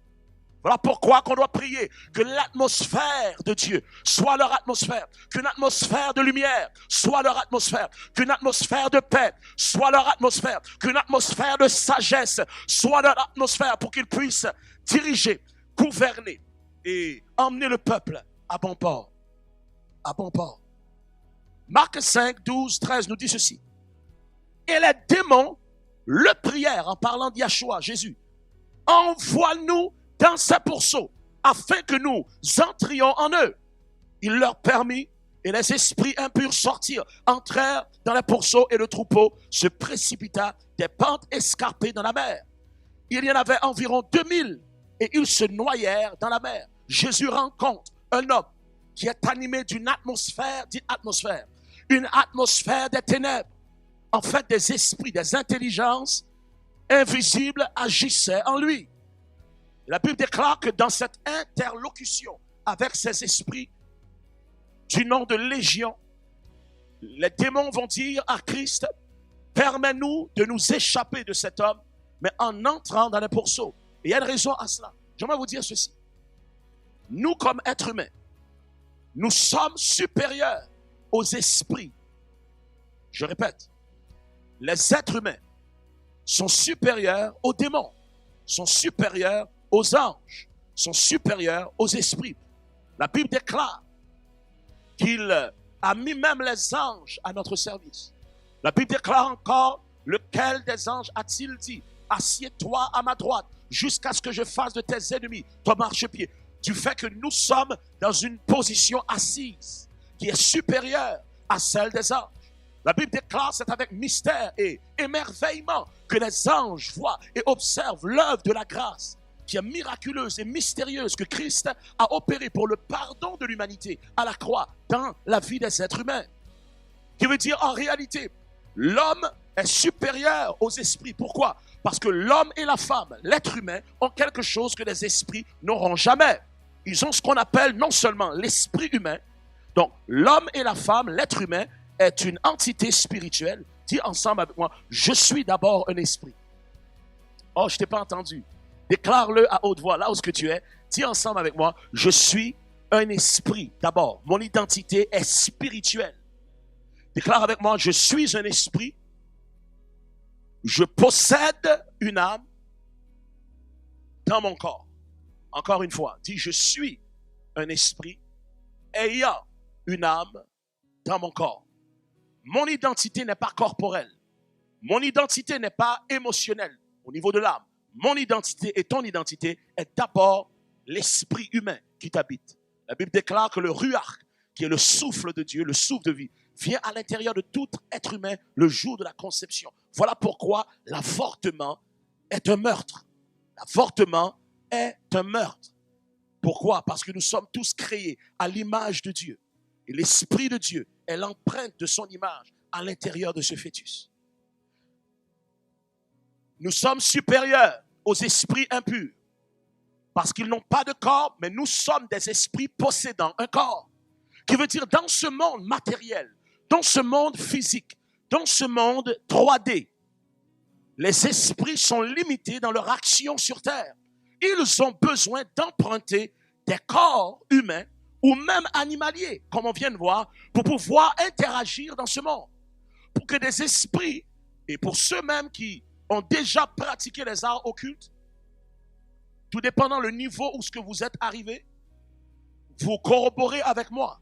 Voilà pourquoi qu'on doit prier que l'atmosphère de Dieu soit leur atmosphère, qu'une atmosphère de lumière soit leur atmosphère, qu'une atmosphère de paix soit leur atmosphère, qu'une atmosphère de sagesse soit leur atmosphère pour qu'ils puissent diriger, gouverner et emmener le peuple à bon port. À bon port. Marc 5, 12, 13 nous dit ceci. Et les démons le prièrent en parlant d'Yahshua, Jésus. Envoie-nous dans ces pourceaux, afin que nous entrions en eux. Il leur permit, et les esprits impurs sortirent, entrèrent dans les pourceaux, et le troupeau se précipita des pentes escarpées dans la mer. Il y en avait environ 2000, et ils se noyèrent dans la mer. Jésus rencontre un homme qui est animé d'une atmosphère, une atmosphère des ténèbres. En fait, des esprits, des intelligences invisibles agissaient en lui. La Bible déclare que dans cette interlocution avec ces esprits du nom de Légion, les démons vont dire à Christ, permets-nous de nous échapper de cet homme, mais en entrant dans les pourceaux. Et il y a une raison à cela. J'aimerais vous dire ceci. Nous, comme êtres humains, nous sommes supérieurs aux esprits. Je répète, les êtres humains sont supérieurs aux démons, sont supérieurs aux anges, sont supérieurs aux esprits. La Bible déclare qu'il a mis même les anges à notre service. La Bible déclare encore, lequel des anges a-t-il dit, assieds-toi à ma droite jusqu'à ce que je fasse de tes ennemis ton marchepied. Du fait que nous sommes dans une position assise qui est supérieure à celle des anges. La Bible déclare, c'est avec mystère et émerveillement que les anges voient et observent l'œuvre de la grâce qui est miraculeuse et mystérieuse que Christ a opérée pour le pardon de l'humanité à la croix dans la vie des êtres humains. Qui veut dire en réalité, l'homme est supérieur aux esprits. Pourquoi? Parce que l'homme et la femme, l'être humain, ont quelque chose que les esprits n'auront jamais. Ils ont ce qu'on appelle non seulement l'esprit humain. Donc l'homme et la femme, l'être humain, est une entité spirituelle. Dis ensemble avec moi, je suis d'abord un esprit. Oh, je t'ai pas entendu. Déclare-le à haute voix, là où tu es. Dis ensemble avec moi, je suis un esprit d'abord. Mon identité est spirituelle. Déclare avec moi, je suis un esprit. Je possède une âme dans mon corps. Encore une fois, dis, je suis un esprit ayant une âme dans mon corps. Mon identité n'est pas corporelle. Mon identité n'est pas émotionnelle au niveau de l'âme. Mon identité et ton identité est d'abord l'esprit humain qui t'habite. La Bible déclare que le ruach, qui est le souffle de Dieu, le souffle de vie, vient à l'intérieur de tout être humain le jour de la conception. Voilà pourquoi l'avortement est un meurtre. L'avortement est un meurtre. Pourquoi? Parce que nous sommes tous créés à l'image de Dieu. Et l'Esprit de Dieu est l'empreinte de son image à l'intérieur de ce fœtus. Nous sommes supérieurs aux esprits impurs parce qu'ils n'ont pas de corps, mais nous sommes des esprits possédant un corps. Qui veut dire dans ce monde matériel, dans ce monde physique, dans ce monde 3D, les esprits sont limités dans leur action sur terre. Ils ont besoin d'emprunter des corps humains ou même animaliers, comme on vient de voir, pour pouvoir interagir dans ce monde. Pour que des esprits, et pour ceux-mêmes qui ont déjà pratiqué les arts occultes, tout dépendant le niveau où ce que vous êtes arrivé, vous corroborez avec moi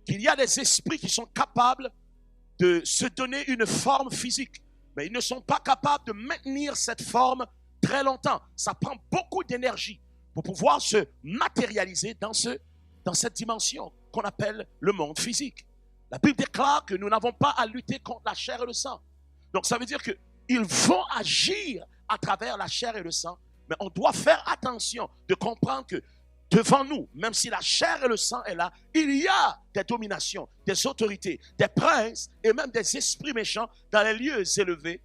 qu'il y a des esprits qui sont capables de se donner une forme physique, mais ils ne sont pas capables de maintenir cette forme très longtemps. Ça prend beaucoup d'énergie pour pouvoir se matérialiser dans cette dimension qu'on appelle le monde physique. La Bible déclare que nous n'avons pas à lutter contre la chair et le sang. Donc ça veut dire qu'ils vont agir à travers la chair et le sang, mais on doit faire attention de comprendre que devant nous, même si la chair et le sang est là, il y a des dominations, des autorités, des princes et même des esprits méchants dans les lieux élevés,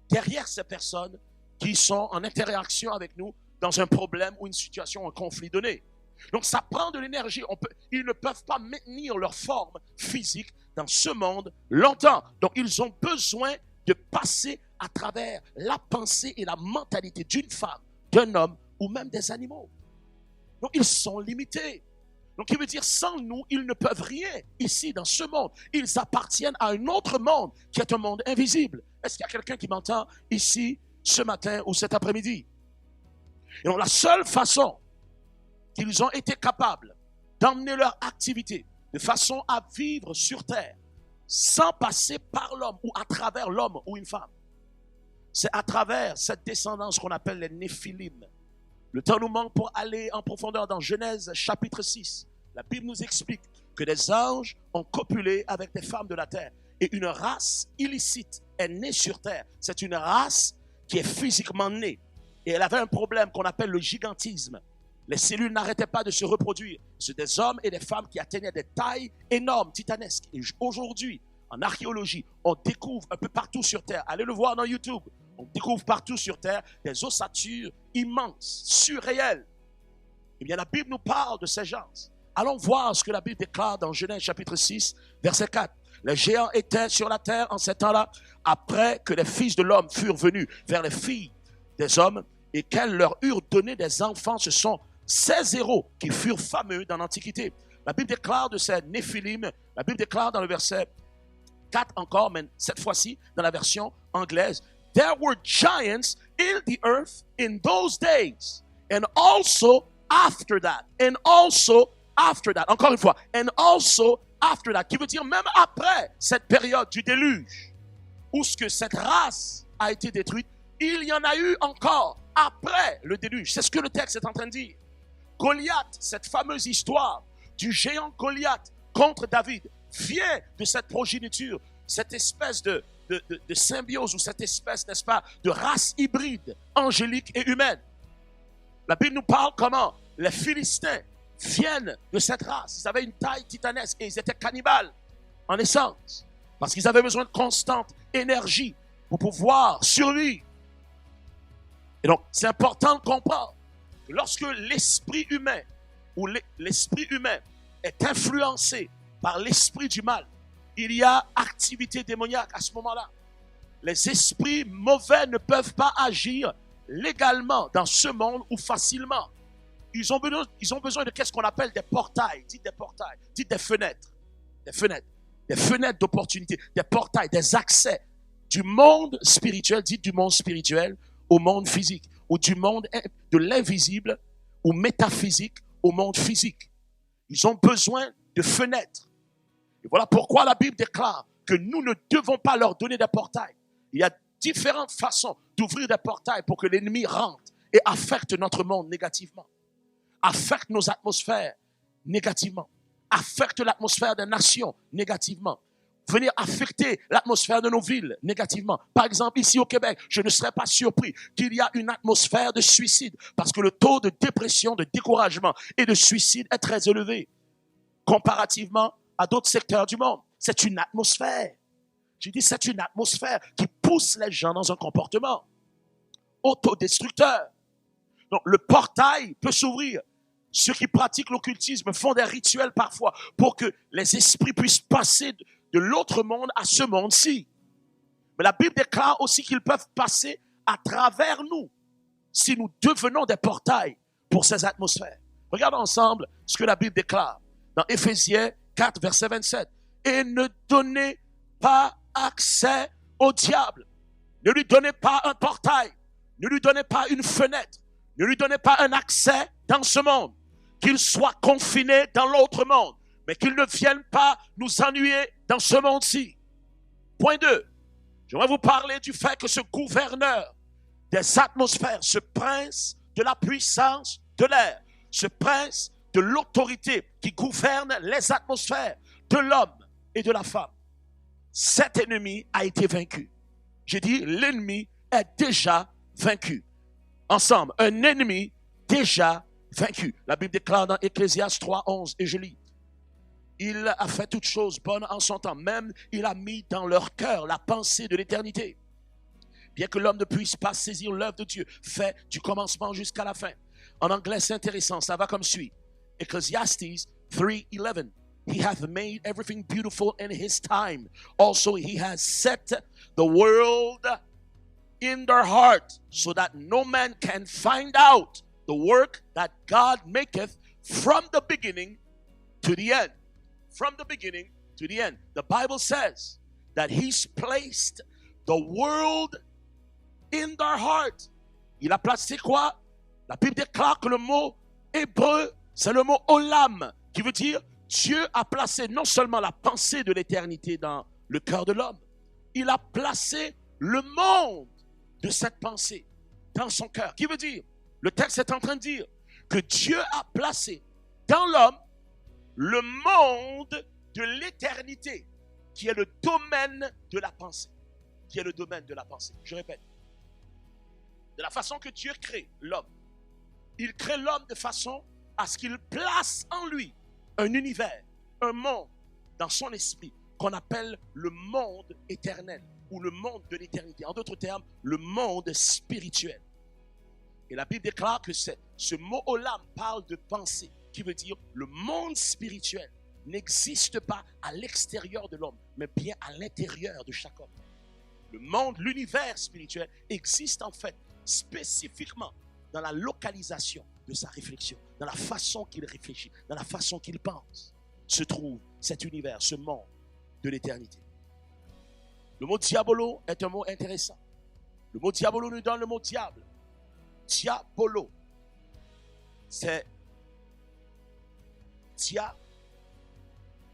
derrière ces personnes qui sont en interaction avec nous dans un problème ou une situation, un conflit donné. Donc ça prend de l'énergie. Ils ne peuvent pas maintenir leur forme physique dans ce monde longtemps. Donc ils ont besoin de passer à travers la pensée et la mentalité d'une femme, d'un homme ou même des animaux. Donc, ils sont limités. Donc, il veut dire, sans nous, ils ne peuvent rien ici, dans ce monde. Ils appartiennent à un autre monde, qui est un monde invisible. Est-ce qu'il y a quelqu'un qui m'entend ici, ce matin ou cet après-midi? Et donc, la seule façon qu'ils ont été capables d'emmener leur activité de façon à vivre sur terre, sans passer par l'homme ou à travers l'homme ou une femme, c'est à travers cette descendance qu'on appelle les Néphilim. Le temps nous manque pour aller en profondeur dans Genèse chapitre 6. La Bible nous explique que des anges ont copulé avec des femmes de la terre. Et une race illicite est née sur terre. C'est une race qui est physiquement née. Et elle avait un problème qu'on appelle le gigantisme. Les cellules n'arrêtaient pas de se reproduire. C'est des hommes et des femmes qui atteignaient des tailles énormes, titanesques. Et aujourd'hui, en archéologie, on découvre un peu partout sur terre. Allez le voir dans YouTube. On découvre partout sur terre des ossatures immenses, surréelles. Eh bien, la Bible nous parle de ces gens. Allons voir ce que la Bible déclare dans Genèse chapitre 6, verset 4. Les géants étaient sur la terre en ces temps-là, après que les fils de l'homme furent venus vers les filles des hommes et qu'elles leur eurent donné des enfants. Ce sont ces héros qui furent fameux dans l'Antiquité. La Bible déclare de ces Néphilim, la Bible déclare dans le verset 4 encore, mais cette fois-ci dans la version anglaise. There were giants in the earth in those days, and also after that, and also after that. Encore une fois, and also after that, qui veut dire même après cette période du déluge, où ce que cette race a été détruite, il y en a eu encore après le déluge. C'est ce que le texte est en train de dire. Goliath, cette fameuse histoire du géant Goliath contre David, vient de cette progéniture, cette espèce de symbiose ou cette espèce, n'est-ce pas, de race hybride, angélique et humaine. La Bible nous parle comment les Philistins viennent de cette race. Ils avaient une taille titanesque et ils étaient cannibales en essence parce qu'ils avaient besoin de constante énergie pour pouvoir survivre. Et donc, c'est important de comprendre que lorsque l'esprit humain ou l'esprit humain est influencé par l'esprit du mal, il y a activité démoniaque à ce moment-là. Les esprits mauvais ne peuvent pas agir légalement dans ce monde ou facilement. Ils ont besoin de qu'est-ce qu'on appelle des portails. Dites des portails, dites des fenêtres. Des fenêtres d'opportunité, des portails, des accès du monde spirituel, dites du monde spirituel au monde physique, ou du monde de l'invisible ou métaphysique au monde physique. Ils ont besoin de fenêtres. Et voilà pourquoi la Bible déclare que nous ne devons pas leur donner des portails. Il y a différentes façons d'ouvrir des portails pour que l'ennemi rentre et affecte notre monde négativement, affecte nos atmosphères négativement. affecte l'atmosphère des nations négativement. Venir affecter l'atmosphère de nos villes négativement. Par exemple, ici au Québec, je ne serais pas surpris qu'il y a une atmosphère de suicide parce que le taux de dépression, de découragement et de suicide est très élevé comparativement à d'autres secteurs du monde. C'est une atmosphère. J'ai dit, c'est une atmosphère qui pousse les gens dans un comportement autodestructeur. Donc, le portail peut s'ouvrir. Ceux qui pratiquent l'occultisme font des rituels parfois pour que les esprits puissent passer de l'autre monde à ce monde-ci. Mais la Bible déclare aussi qu'ils peuvent passer à travers nous si nous devenons des portails pour ces atmosphères. Regardons ensemble ce que la Bible déclare dans Éphésiens 4, verset 27. Et ne donnez pas accès au diable. Ne lui donnez pas un portail. Ne lui donnez pas une fenêtre. Ne lui donnez pas un accès dans ce monde. Qu'il soit confiné dans l'autre monde. Mais qu'il ne vienne pas nous ennuyer dans ce monde-ci. Point 2. J'aimerais vous parler du fait que ce gouverneur des atmosphères, ce prince de la puissance de l'air, ce prince de l'autorité qui gouverne les atmosphères de l'homme et de la femme, cet ennemi a été vaincu. J'ai dit, l'ennemi est déjà vaincu. Ensemble, un ennemi déjà vaincu. La Bible déclare dans Ecclésiaste 3, 11, et je lis. Il a fait toutes choses bonnes en son temps. Même, il a mis dans leur cœur la pensée de l'éternité. Bien que l'homme ne puisse pas saisir l'œuvre de Dieu, fait du commencement jusqu'à la fin. En anglais, c'est intéressant, ça va comme suit. Ecclesiastes 3:11. He hath made everything beautiful in his time. Also, he has set the world in their heart, so that no man can find out the work that God maketh from the beginning to the end. From the beginning to the end. The Bible says that he's placed the world in their heart. Il a placé quoi? La Bible déclare que le mot hébreu, c'est le mot olam, qui veut dire Dieu a placé non seulement la pensée de l'éternité dans le cœur de l'homme, il a placé le monde de cette pensée dans son cœur. Qui veut dire, le texte est en train de dire que Dieu a placé dans l'homme le monde de l'éternité, qui est le domaine de la pensée. Qui est le domaine de la pensée. Je répète. De la façon que Dieu crée l'homme, il crée l'homme de façon à ce qu'il place en lui un univers, un monde dans son esprit qu'on appelle le monde éternel ou le monde de l'éternité. En d'autres termes, le monde spirituel. Et la Bible déclare que ce mot olam parle de pensée, qui veut dire le monde spirituel n'existe pas à l'extérieur de l'homme, mais bien à l'intérieur de chaque homme. Le monde, l'univers spirituel existe en fait spécifiquement dans la localisation de sa réflexion, dans la façon qu'il réfléchit, dans la façon qu'il pense, se trouve cet univers, ce monde de l'éternité. Le mot diabolo est un mot intéressant. Le mot diabolo nous donne le mot diable. Diabolo, c'est dia,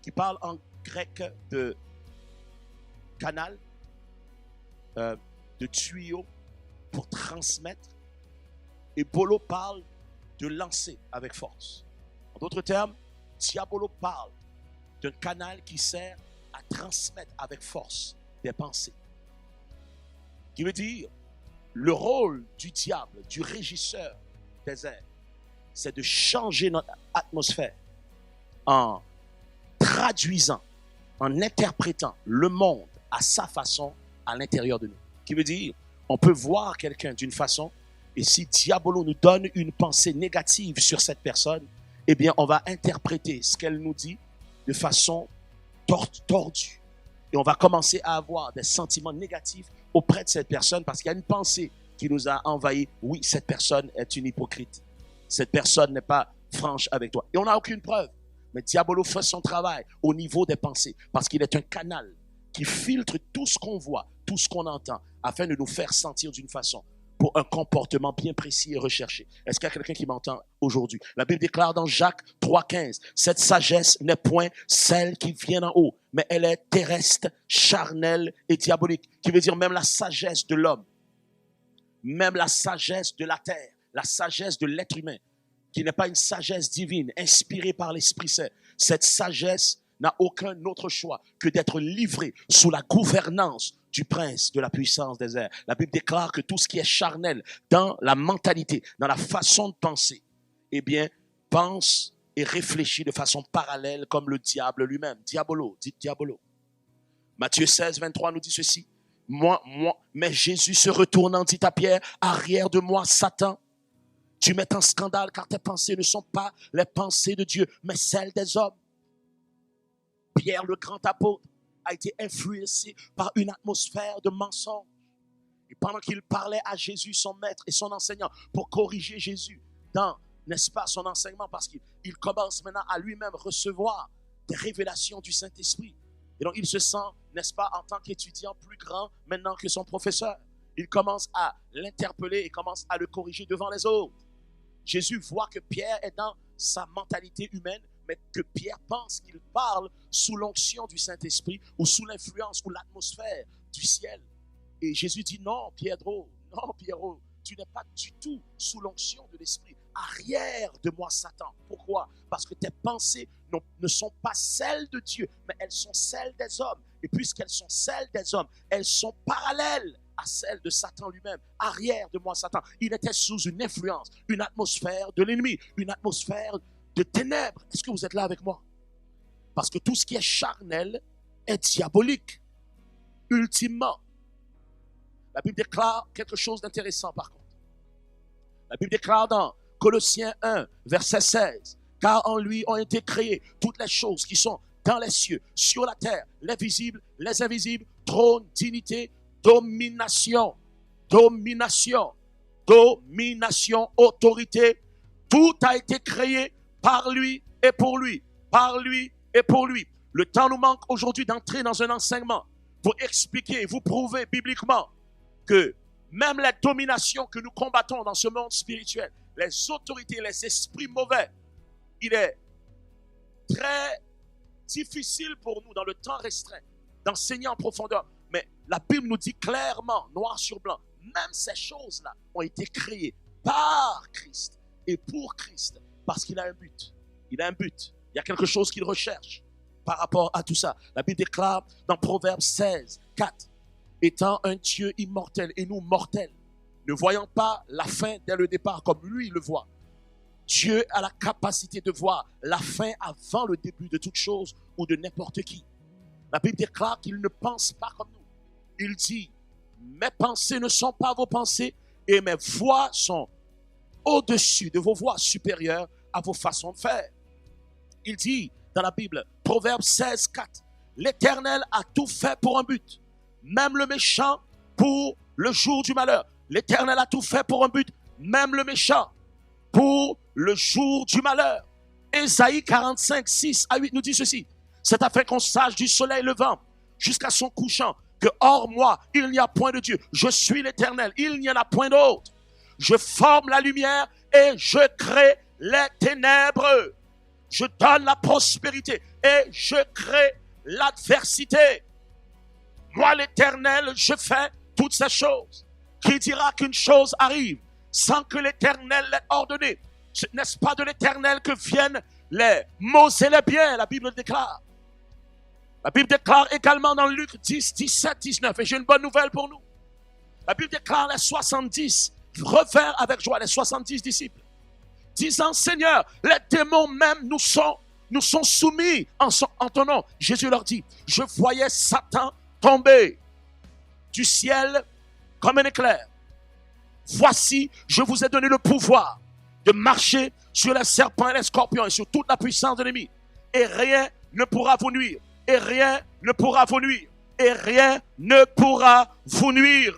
qui parle en grec de canal, de tuyau pour transmettre, et bolo parle de lancer avec force. En d'autres termes, diabolo parle d'un canal qui sert à transmettre avec force des pensées. Qui veut dire, le rôle du diable, du régisseur des airs, c'est de changer notre atmosphère en traduisant, en interprétant le monde à sa façon à l'intérieur de nous. Qui veut dire, on peut voir quelqu'un d'une façon, et si Diabolo nous donne une pensée négative sur cette personne, eh bien, on va interpréter ce qu'elle nous dit de façon tordue. Et on va commencer à avoir des sentiments négatifs auprès de cette personne parce qu'il y a une pensée qui nous a envahi. Oui, cette personne est une hypocrite. Cette personne n'est pas franche avec toi. Et on n'a aucune preuve. Mais Diabolo fait son travail au niveau des pensées parce qu'il est un canal qui filtre tout ce qu'on voit, tout ce qu'on entend, afin de nous faire sentir d'une façon pour un comportement bien précis et recherché. Est-ce qu'il y a quelqu'un qui m'entend aujourd'hui? La Bible déclare dans Jacques 3,15, cette sagesse n'est point celle qui vient d'en haut, mais elle est terrestre, charnelle et diabolique. Qui veut dire même la sagesse de l'homme, même la sagesse de la terre, la sagesse de l'être humain, qui n'est pas une sagesse divine, inspirée par l'Esprit Saint. Cette sagesse n'a aucun autre choix que d'être livrée sous la gouvernance du prince de la puissance des airs. La Bible déclare que tout ce qui est charnel dans la mentalité, dans la façon de penser, eh bien, pense et réfléchit de façon parallèle comme le diable lui-même. Diabolo, dites diabolo. Matthieu 16, 23 nous dit ceci. Mais Jésus se retournant dit à Pierre, arrière de moi, Satan. Tu mets en scandale car tes pensées ne sont pas les pensées de Dieu, mais celles des hommes. Pierre, le grand apôtre, a été influencé par une atmosphère de mensonge. Et pendant qu'il parlait à Jésus, son maître et son enseignant, pour corriger Jésus dans, n'est-ce pas, son enseignement, parce qu'il commence maintenant à lui-même recevoir des révélations du Saint-Esprit. Et donc, il se sent, n'est-ce pas, en tant qu'étudiant plus grand maintenant que son professeur. Il commence à l'interpeller et commence à le corriger devant les autres. Jésus voit que Pierre est dans sa mentalité humaine, mais que Pierre pense qu'il parle sous l'onction du Saint-Esprit ou sous l'influence ou l'atmosphère du ciel. Et Jésus dit non, Pierrot, tu n'es pas du tout sous l'onction de l'Esprit. Arrière de moi, Satan. Pourquoi? Parce que tes pensées ne sont pas celles de Dieu, mais elles sont celles des hommes. Et puisqu'elles sont celles des hommes, elles sont parallèles à celles de Satan lui-même. Arrière de moi, Satan. Il était sous une influence, une atmosphère de l'ennemi, une atmosphère de ténèbres. Est-ce que vous êtes là avec moi? Parce que tout ce qui est charnel est diabolique. Ultimement. La Bible déclare quelque chose d'intéressant par contre. La Bible déclare dans Colossiens 1, verset 16, car en lui ont été créées toutes les choses qui sont dans les cieux, sur la terre, les visibles, les invisibles, trône, dignité, domination, autorité. Tout a été créé par lui et pour lui, par lui et pour lui. Le temps nous manque aujourd'hui d'entrer dans un enseignement pour expliquer et vous prouver bibliquement que même les dominations que nous combattons dans ce monde spirituel, les autorités, les esprits mauvais, il est très difficile pour nous dans le temps restreint d'enseigner en profondeur. Mais la Bible nous dit clairement, noir sur blanc, même ces choses-là ont été créées par Christ et pour Christ parce qu'il a un but. Il a un but. Il y a quelque chose qu'il recherche par rapport à tout ça. La Bible déclare dans Proverbes 16, 4, étant un Dieu immortel et nous mortels, ne voyant pas la fin dès le départ comme lui le voit. Dieu a la capacité de voir la fin avant le début de toute chose ou de n'importe qui. La Bible déclare qu'il ne pense pas comme nous. Il dit, mes pensées ne sont pas vos pensées et mes voix sont au-dessus de vos voix supérieures à vos façons de faire. Il dit dans la Bible, Proverbe 16, 4, l'Éternel a tout fait pour un but, même le méchant pour le jour du malheur. L'Éternel a tout fait pour un but, même le méchant pour le jour du malheur. Ésaïe 45, 6 à 8 nous dit ceci. C'est afin qu'on sache du soleil levant jusqu'à son couchant que hors moi, il n'y a point de Dieu. Je suis l'Éternel, il n'y en a point d'autre. Je forme la lumière et je crée les ténèbres. Je donne la prospérité et je crée l'adversité. Moi, l'Éternel, je fais toutes ces choses. Qui dira qu'une chose arrive sans que l'Éternel l'ait ordonné? N'est-ce pas de l'Éternel que viennent les maux et les biens? La Bible déclare. La Bible déclare également dans Luc 10, 17, 19. Et j'ai une bonne nouvelle pour nous. La Bible déclare les 70 revinrent avec joie, les 70 disciples, disant, Seigneur, les démons même nous sont soumis en ton nom. Jésus leur dit, je voyais Satan tomber du ciel comme un éclair. Voici, je vous ai donné le pouvoir de marcher sur les serpents et les scorpions et sur toute la puissance de l'ennemi. Et rien ne pourra vous nuire. Et rien ne pourra vous nuire. Et rien ne pourra vous nuire.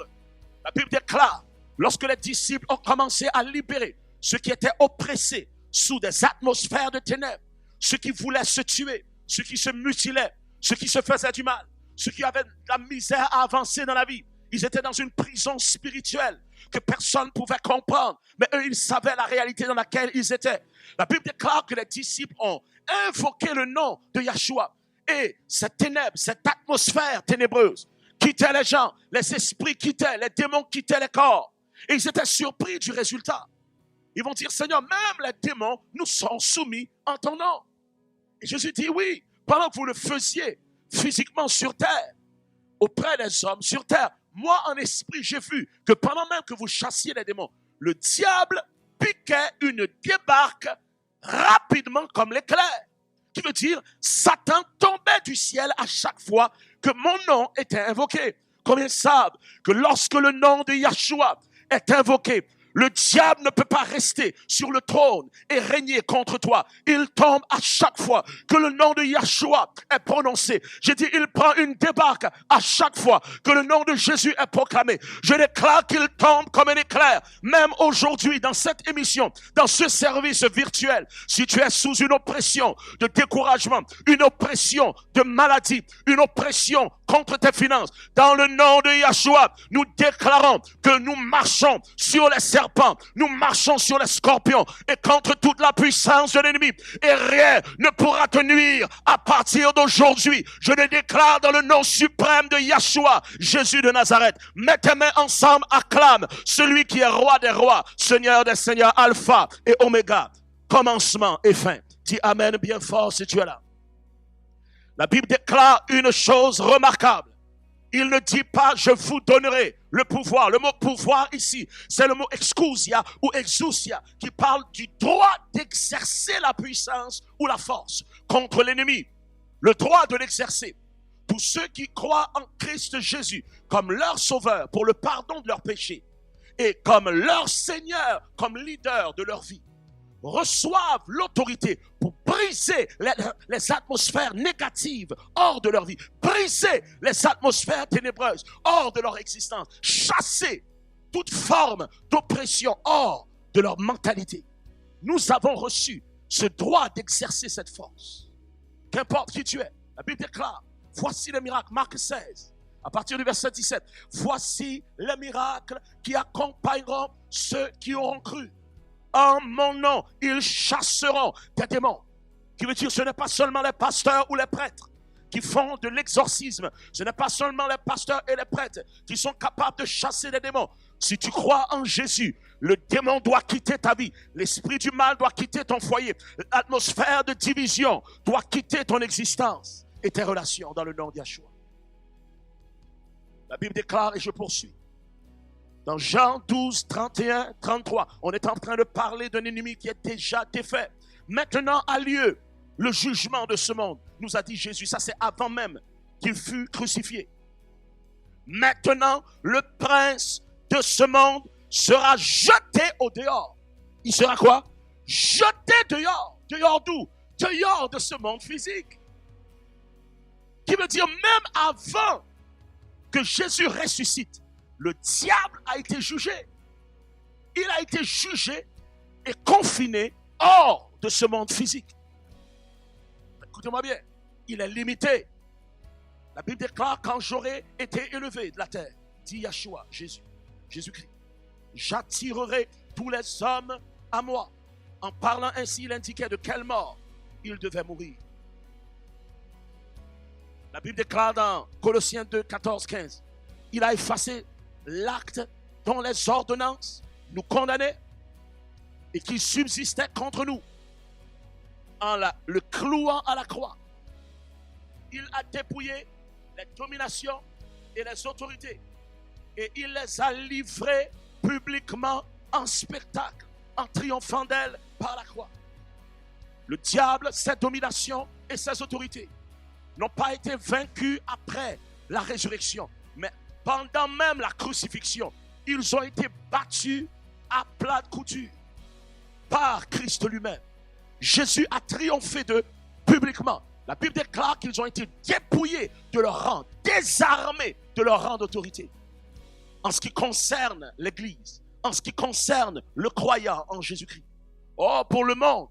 La Bible déclare, lorsque les disciples ont commencé à libérer ceux qui étaient oppressés sous des atmosphères de ténèbres, ceux qui voulaient se tuer, ceux qui se mutilaient, ceux qui se faisaient du mal, ceux qui avaient de la misère à avancer dans la vie, ils étaient dans une prison spirituelle que personne ne pouvait comprendre. Mais eux, ils savaient la réalité dans laquelle ils étaient. La Bible déclare que les disciples ont invoqué le nom de Yahshua. Et cette ténèbre, cette atmosphère ténébreuse quittait les gens, les esprits quittaient, les démons quittaient les corps. Et ils étaient surpris du résultat. Ils vont dire, Seigneur, même les démons nous sont soumis en ton nom. Et Jésus dit, oui, pendant que vous le faisiez physiquement sur terre, auprès des hommes sur terre, moi en esprit, j'ai vu que pendant même que vous chassiez les démons, le diable piquait une débarque rapidement comme l'éclair. Qui veut dire, Satan tombait du ciel à chaque fois que mon nom était invoqué. Combien savent que lorsque le nom de Yahshua est invoqué, le diable ne peut pas rester sur le trône et régner contre toi. Il tombe à chaque fois que le nom de Yahshua est prononcé. J'ai dit, il prend une débarque à chaque fois que le nom de Jésus est proclamé. Je déclare qu'il tombe comme un éclair. Même aujourd'hui, dans cette émission, dans ce service virtuel, si tu es sous une oppression de découragement, une oppression de maladie, une oppression contre tes finances, dans le nom de Yahshua, nous déclarons que nous marchons sur les serpents, nous marchons sur les scorpions et contre toute la puissance de l'ennemi, et rien ne pourra te nuire à partir d'aujourd'hui. Je le déclare dans le nom suprême de Yahshua, Jésus de Nazareth. Mets tes mains ensemble, acclame celui qui est roi des rois, Seigneur des seigneurs, Alpha et Oméga, commencement et fin. Dis Amen bien fort si tu es là. La Bible déclare une chose remarquable. Il ne dit pas, je vous donnerai le pouvoir. Le mot pouvoir ici, c'est le mot exousia ou exousia, qui parle du droit d'exercer la puissance ou la force contre l'ennemi. Le droit de l'exercer. Tous ceux qui croient en Christ Jésus comme leur sauveur pour le pardon de leurs péchés et comme leur Seigneur, comme leader de leur vie, reçoivent l'autorité pour briser les atmosphères négatives hors de leur vie, briser les atmosphères ténébreuses hors de leur existence, chasser toute forme d'oppression hors de leur mentalité. Nous avons reçu ce droit d'exercer cette force. Qu'importe qui tu es, la Bible déclare, voici les miracles, Marc 16, à partir du verset 17, voici les miracles qui accompagneront ceux qui auront cru. En mon nom, ils chasseront des démons. Qui veut dire, ce n'est pas seulement les pasteurs ou les prêtres qui font de l'exorcisme. Ce n'est pas seulement les pasteurs et les prêtres qui sont capables de chasser les démons. Si tu crois en Jésus, le démon doit quitter ta vie. L'esprit du mal doit quitter ton foyer. L'atmosphère de division doit quitter ton existence et tes relations dans le nom de Yahshua. La Bible déclare, et je poursuis, dans Jean 12, 31, 33, on est en train de parler d'un ennemi qui est déjà défait. Maintenant a lieu le jugement de ce monde, nous a dit Jésus. Ça, c'est avant même qu'il fût crucifié. Maintenant, le prince de ce monde sera jeté au dehors. Il sera quoi? Jeté dehors. Dehors d'où? Dehors de ce monde physique. Qui veut dire, même avant que Jésus ressuscite, le diable a été jugé. Il a été jugé et confiné hors de ce monde physique. Écoutez-moi bien, il est limité. La Bible déclare, quand j'aurai été élevé de la terre, dit Yahshua, Jésus-Christ, j'attirerai tous les hommes à moi. En parlant ainsi, il indiquait de quelle mort il devait mourir. La Bible déclare dans Colossiens 2, 14, 15, il a effacé l'acte dont les ordonnances nous condamnaient et qui subsistait contre nous en le clouant à la croix. Il a dépouillé les dominations et les autorités et il les a livrées publiquement en spectacle, en triomphant d'elles par la croix. Le diable, ses dominations et ses autorités n'ont pas été vaincus après la résurrection, mais pendant même la crucifixion, ils ont été battus à plat de couture par Christ lui-même. Jésus a triomphé d'eux publiquement. La Bible déclare qu'ils ont été dépouillés de leur rang, désarmés de leur rang d'autorité. En ce qui concerne l'Église, en ce qui concerne le croyant en Jésus-Christ. Oh, pour le monde,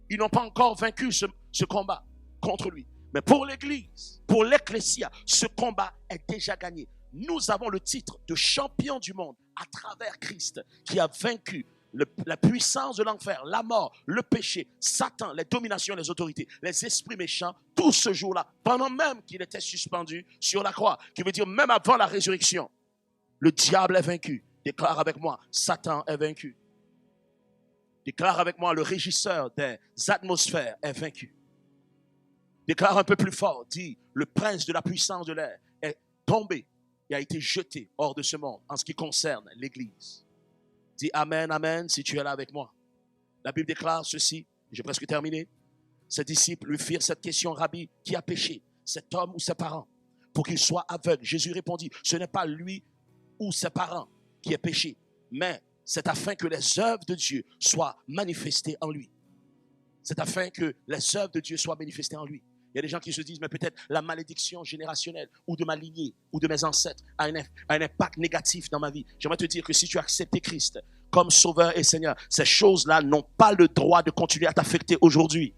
ils n'ont pas encore vaincu ce combat contre lui. Mais pour l'Église, pour l'Ecclésia, ce combat est déjà gagné. Nous avons le titre de champion du monde à travers Christ qui a vaincu la puissance de l'enfer, la mort, le péché, Satan, les dominations, les autorités, les esprits méchants, tout ce jour-là, pendant même qu'il était suspendu sur la croix, qui veut dire même avant la résurrection, le diable est vaincu. Déclare avec moi, Satan est vaincu. Déclare avec moi, le régisseur des atmosphères est vaincu. Déclare un peu plus fort. Dis, le prince de la puissance de l'air est tombé et a été jeté hors de ce monde en ce qui concerne l'Église. Dis Amen, Amen, si tu es là avec moi. La Bible déclare ceci, j'ai presque terminé. Ses disciples lui firent cette question, Rabbi, qui a péché, cet homme ou ses parents, pour qu'il soit aveugle? Jésus répondit, ce n'est pas lui ou ses parents qui est péché, mais c'est afin que les œuvres de Dieu soient manifestées en lui. C'est afin que les œuvres de Dieu soient manifestées en lui. Il y a des gens qui se disent, mais peut-être la malédiction générationnelle ou de ma lignée ou de mes ancêtres a un impact négatif dans ma vie. J'aimerais te dire que si tu as accepté Christ comme Sauveur et Seigneur, ces choses-là n'ont pas le droit de continuer à t'affecter aujourd'hui.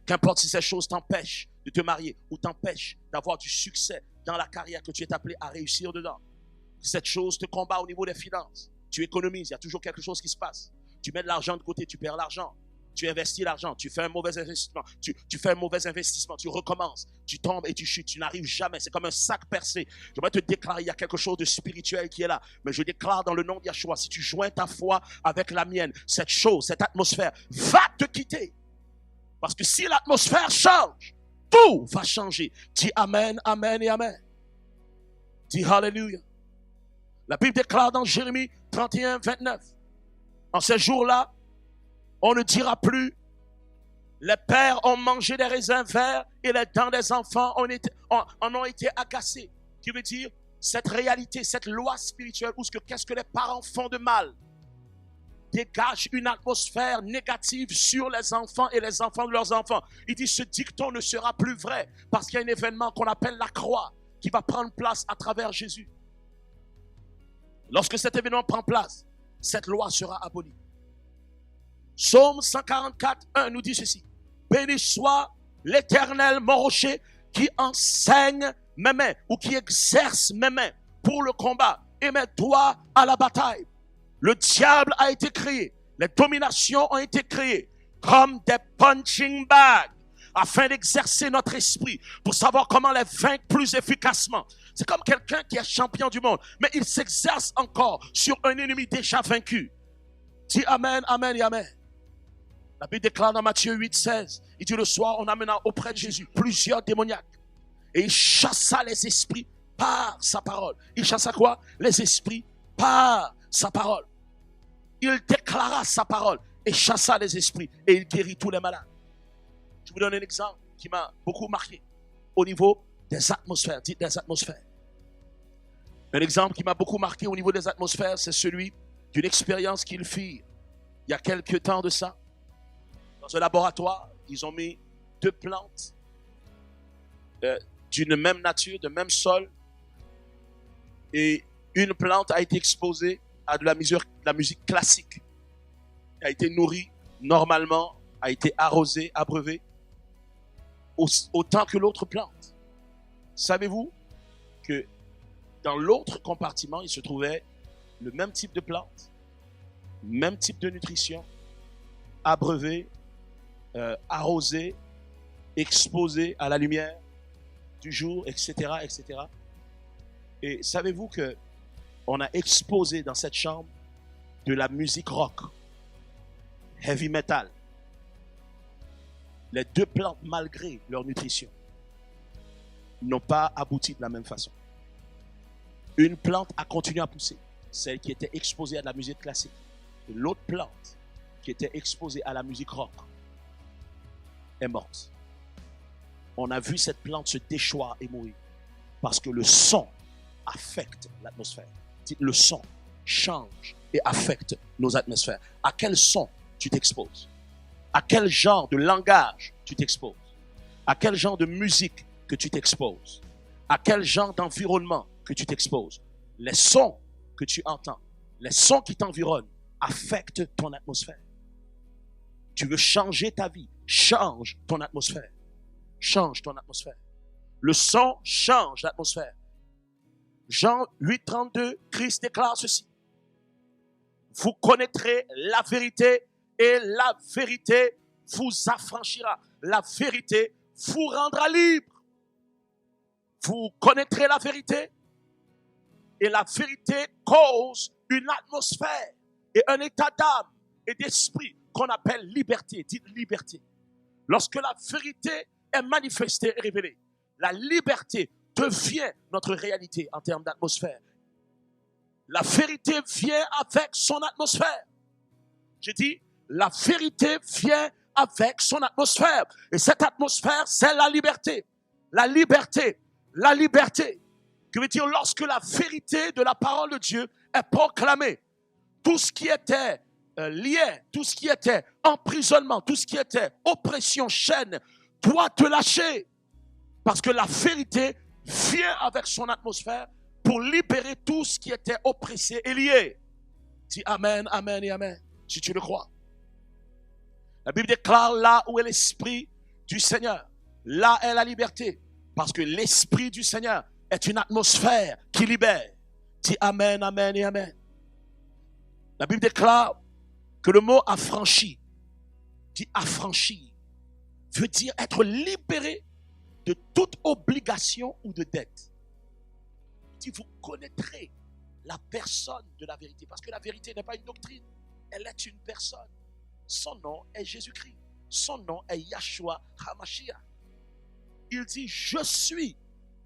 Qu'importe si ces choses t'empêchent de te marier ou t'empêchent d'avoir du succès dans la carrière que tu es appelé à réussir dedans. Cette chose te combat au niveau des finances. Tu économises, il y a toujours quelque chose qui se passe. Tu mets de l'argent de côté, tu perds l'argent. Tu investis l'argent, tu fais un mauvais investissement, tu fais un mauvais investissement, tu recommences, tu tombes et tu chutes, tu n'arrives jamais, c'est comme un sac percé. J'aimerais te déclarer, il y a quelque chose de spirituel qui est là, mais je déclare dans le nom de Yahshua, si tu joins ta foi avec la mienne, cette chose, cette atmosphère va te quitter. Parce que si l'atmosphère change, tout va changer. Dis Amen, Amen et Amen. Dis Hallelujah. La Bible déclare dans Jérémie 31, 29, en ces jours-là, on ne dira plus, les pères ont mangé des raisins verts et les dents des enfants en ont été agacées. Qui veut dire, cette réalité, cette loi spirituelle, ou qu'est-ce que les parents font de mal, dégage une atmosphère négative sur les enfants et les enfants de leurs enfants. Il dit, ce dicton ne sera plus vrai parce qu'il y a un événement qu'on appelle la croix qui va prendre place à travers Jésus. Lorsque cet événement prend place, cette loi sera abolie. Psaume 144, 1 nous dit ceci. Béni soit l'Éternel, mon rocher, qui enseigne mes mains ou qui exerce mes mains pour le combat et mes doigts à la bataille. Le diable a été créé, les dominations ont été créées comme des punching bags afin d'exercer notre esprit pour savoir comment les vaincre plus efficacement. C'est comme quelqu'un qui est champion du monde, mais il s'exerce encore sur un ennemi déjà vaincu. Dis Amen, Amen et Amen. La Bible déclare dans Matthieu 8, 16, il dit le soir, on amena auprès de Jésus plusieurs démoniaques. Et il chassa les esprits par sa parole. Il chassa quoi? Les esprits par sa parole. Il déclara sa parole et chassa les esprits et il guérit tous les malades. Je vous donne un exemple qui m'a beaucoup marqué au niveau des atmosphères. Dites des atmosphères. Un exemple qui m'a beaucoup marqué au niveau des atmosphères, c'est celui d'une expérience qu'ils firent il y a quelques temps de ça. Dans un laboratoire, ils ont mis 2 plantes d'une même nature, de même sol. Et une plante a été exposée à de la musique classique. Elle a été nourrie normalement, a été arrosée, abreuvée, autant que l'autre plante. Savez-vous que dans l'autre compartiment, il se trouvait le même type de plante, même type de nutrition, abreuvée, arrosé, exposé à la lumière du jour, etc., etc. Et savez-vous que on a exposé dans cette chambre de la musique rock, heavy metal. Les 2 plantes, malgré leur nutrition, n'ont pas abouti de la même façon. Une plante a continué à pousser, celle qui était exposée à de la musique classique. Et l'autre plante, qui était exposée à la musique rock, est morte. On a vu cette plante se déchoir et mourir parce que le son affecte l'atmosphère. Le son change et affecte nos atmosphères. À quel son tu t'exposes? À quel genre de langage tu t'exposes? À quel genre de musique que tu t'exposes? À quel genre d'environnement que tu t'exposes? Les sons que tu entends, les sons qui t'environnent affectent ton atmosphère. Tu veux changer ta vie, change ton atmosphère. Change ton atmosphère. Le son change l'atmosphère. Jean 8, 32, Christ déclare ceci. Vous connaîtrez la vérité et la vérité vous affranchira. La vérité vous rendra libre. Vous connaîtrez la vérité et la vérité cause une atmosphère et un état d'âme et d'esprit qu'on appelle liberté. Dites liberté. Lorsque la vérité est manifestée et révélée. La liberté devient notre réalité en termes d'atmosphère. La vérité vient avec son atmosphère. J'ai dit, la vérité vient avec son atmosphère. Et cette atmosphère, c'est la liberté. La liberté. La liberté. Que veut dire lorsque la vérité de la parole de Dieu est proclamée, tout ce qui était lié, tout ce qui était emprisonnement, tout ce qui était oppression, chaîne, doit te lâcher. Parce que la vérité vient avec son atmosphère pour libérer tout ce qui était oppressé et lié. Dis amen, amen et amen, si tu le crois. La Bible déclare là où est l'esprit du Seigneur, là est la liberté. Parce que l'esprit du Seigneur est une atmosphère qui libère. Dis amen, amen et amen. La Bible déclare que le mot affranchi, dit affranchi, veut dire être libéré de toute obligation ou de dette. Il dit, vous connaîtrez la personne de la vérité. Parce que la vérité n'est pas une doctrine, elle est une personne. Son nom est Jésus-Christ. Son nom est Yahshua HaMashiach. Il dit, je suis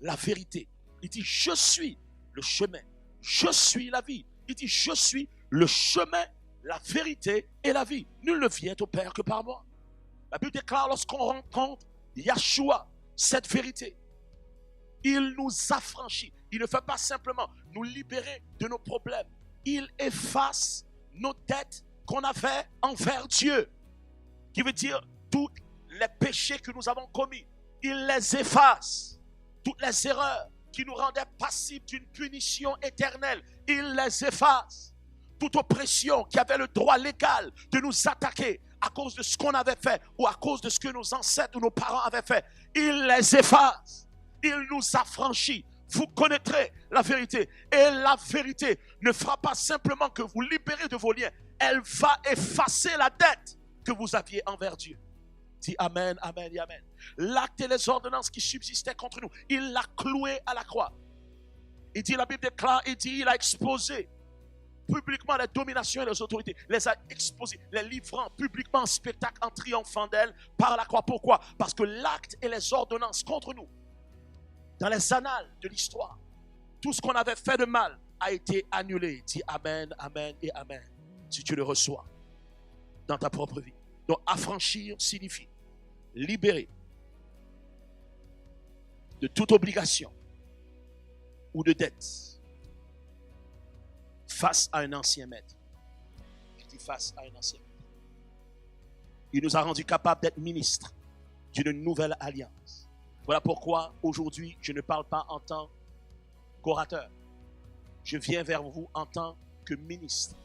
la vérité. Il dit, je suis le chemin. Je suis la vie. Il dit, je suis le chemin, la vérité et la vie. Nul ne vient au Père que par moi. La Bible déclare lorsqu'on rencontre Yahshua, cette vérité, il nous affranchit. Il ne fait pas simplement nous libérer de nos problèmes. Il efface nos dettes qu'on avait envers Dieu. Qui veut dire tous les péchés que nous avons commis. Il les efface. Toutes les erreurs qui nous rendaient passibles d'une punition éternelle, il les efface. Toute oppression qui avait le droit légal de nous attaquer à cause de ce qu'on avait fait ou à cause de ce que nos ancêtres ou nos parents avaient fait, il les efface. Il nous affranchit. Vous connaîtrez la vérité. Et la vérité ne fera pas simplement que vous libérer de vos liens. Elle va effacer la dette que vous aviez envers Dieu. Dis amen, amen et amen. L'acte et les ordonnances qui subsistaient contre nous, il l'a cloué à la croix. Il dit, la Bible déclare, il dit, il a exposé publiquement les dominations et les autorités, les a exposées, les livrant publiquement en spectacle en triomphant d'elles par la croix. Pourquoi? Parce que l'acte et les ordonnances contre nous, dans les annales de l'histoire, tout ce qu'on avait fait de mal a été annulé. Dis amen, amen et amen, si tu le reçois dans ta propre vie. Donc affranchir signifie libérer de toute obligation ou de dette face à un ancien maître. Je dis face à un ancien maître. Il nous a rendus capables d'être ministres d'une nouvelle alliance. Voilà pourquoi aujourd'hui je ne parle pas en tant qu'orateur. Je viens vers vous en tant que ministre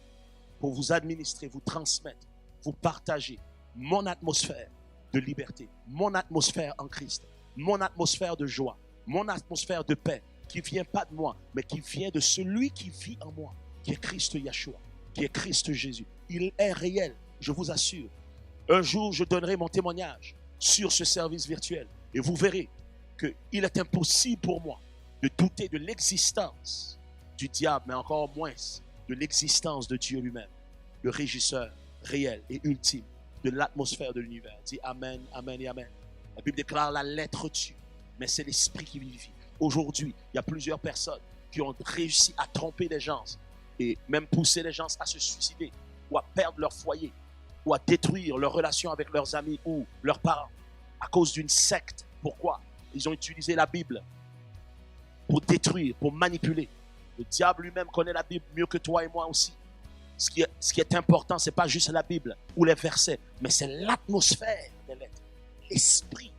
pour vous administrer, vous transmettre, vous partager mon atmosphère de liberté, mon atmosphère en Christ, mon atmosphère de joie, mon atmosphère de paix qui ne vient pas de moi, mais qui vient de celui qui vit en moi, qui est Christ Yahshua, qui est Christ Jésus. Il est réel, je vous assure. Un jour, je donnerai mon témoignage sur ce service virtuel et vous verrez qu'il est impossible pour moi de douter de l'existence du diable, mais encore moins de l'existence de Dieu lui-même, le régisseur réel et ultime de l'atmosphère de l'univers. Dis amen, amen et amen. La Bible déclare la lettre tue, mais c'est l'esprit qui vivifie. Aujourd'hui, il y a plusieurs personnes qui ont réussi à tromper les gens et même pousser les gens à se suicider ou à perdre leur foyer ou à détruire leur relation avec leurs amis ou leurs parents à cause d'une secte. Pourquoi? Ils ont utilisé la Bible pour détruire, pour manipuler. Le diable lui-même connaît la Bible mieux que toi et moi aussi. Ce qui est important, ce n'est pas juste la Bible ou les versets, mais c'est l'atmosphère des lettres, l'esprit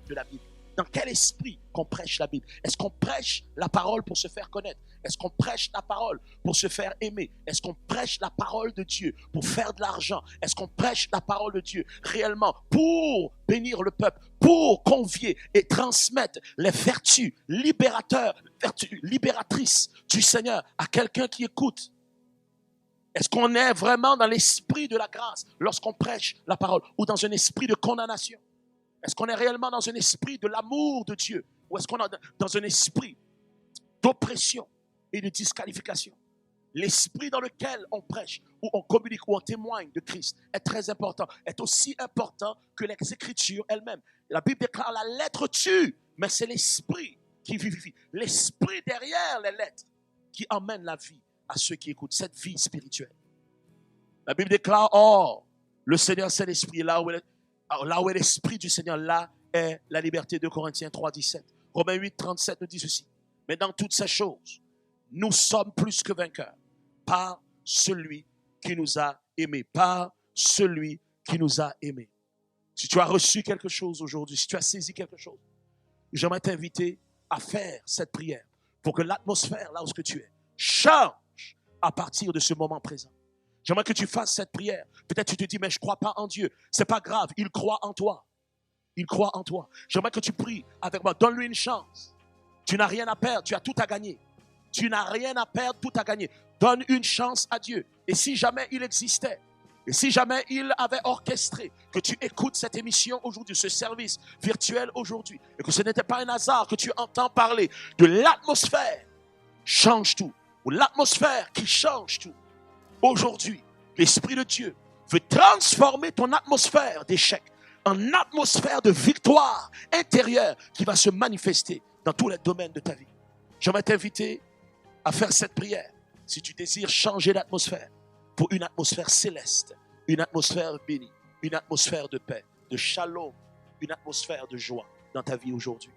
de la Bible. Dans quel esprit qu'on prêche la Bible? Est-ce qu'on prêche la parole pour se faire connaître? Est-ce qu'on prêche la parole pour se faire aimer? Est-ce qu'on prêche la parole de Dieu pour faire de l'argent? Est-ce qu'on prêche la parole de Dieu réellement pour bénir le peuple, pour convier et transmettre les vertus libératrices du Seigneur à quelqu'un qui écoute? Est-ce qu'on est vraiment dans l'esprit de la grâce lorsqu'on prêche la parole ou dans un esprit de condamnation? Est-ce qu'on est réellement dans un esprit de l'amour de Dieu ou est-ce qu'on est dans un esprit d'oppression et de disqualification? L'esprit dans lequel on prêche ou on communique ou on témoigne de Christ est très important, est aussi important que les Écritures elles-mêmes. La Bible déclare la lettre tue, mais c'est l'esprit qui vivifie. L'esprit derrière les lettres qui emmène la vie à ceux qui écoutent, cette vie spirituelle. La Bible déclare, or, le Seigneur c'est l'esprit, là où est l'esprit du Seigneur, là est la liberté. de Corinthiens 3, 17. Romains 8, 37 nous dit ceci. Mais dans toutes ces choses, nous sommes plus que vainqueurs par celui qui nous a aimés, par celui qui nous a aimés. Si tu as reçu quelque chose aujourd'hui, si tu as saisi quelque chose, j'aimerais t'inviter à faire cette prière pour que l'atmosphère, là où tu es, change à partir de ce moment présent. J'aimerais que tu fasses cette prière. Peut-être tu te dis, mais je ne crois pas en Dieu. Ce n'est pas grave, il croit en toi. Il croit en toi. J'aimerais que tu pries avec moi. Donne-lui une chance. Tu n'as rien à perdre, tu as tout à gagner. Tu n'as rien à perdre, tout à gagner. Donne une chance à Dieu. Et si jamais il existait, et si jamais il avait orchestré que tu écoutes cette émission aujourd'hui, ce service virtuel aujourd'hui, et que ce n'était pas un hasard que tu entends parler de l'atmosphère, change tout, ou l'atmosphère qui change tout. Aujourd'hui, l'Esprit de Dieu veut transformer ton atmosphère d'échec en atmosphère de victoire intérieure qui va se manifester dans tous les domaines de ta vie. J'aimerais t'inviter à faire cette prière si tu désires changer l'atmosphère pour une atmosphère céleste, une atmosphère bénie, une atmosphère de paix, de shalom, une atmosphère de joie dans ta vie aujourd'hui.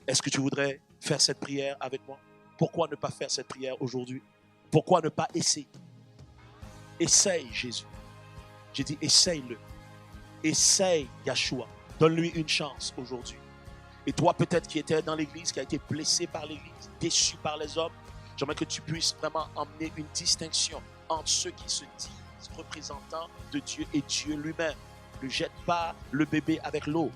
Est-ce que tu voudrais faire cette prière avec moi? Pourquoi ne pas faire cette prière aujourd'hui? Pourquoi ne pas essayer? Essaye Jésus. J'ai dit essaye-le. Essaye Yahshua. Donne-lui une chance aujourd'hui. Et toi peut-être qui étais dans l'église, qui a été blessé par l'église, déçu par les hommes, j'aimerais que tu puisses vraiment emmener une distinction entre ceux qui se disent représentants de Dieu et Dieu lui-même. Ne jette pas le bébé avec l'eau.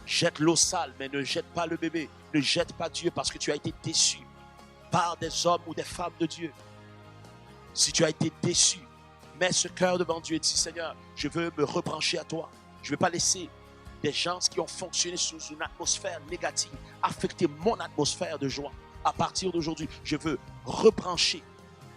Jette l'eau sale, mais ne jette pas le bébé. Ne jette pas Dieu parce que tu as été déçu par des hommes ou des femmes de Dieu. Si tu as été déçu, mets ce cœur devant Dieu et dis, Seigneur, je veux me rebrancher à toi. Je ne veux pas laisser des gens qui ont fonctionné sous une atmosphère négative affecter mon atmosphère de joie. À partir d'aujourd'hui, je veux rebrancher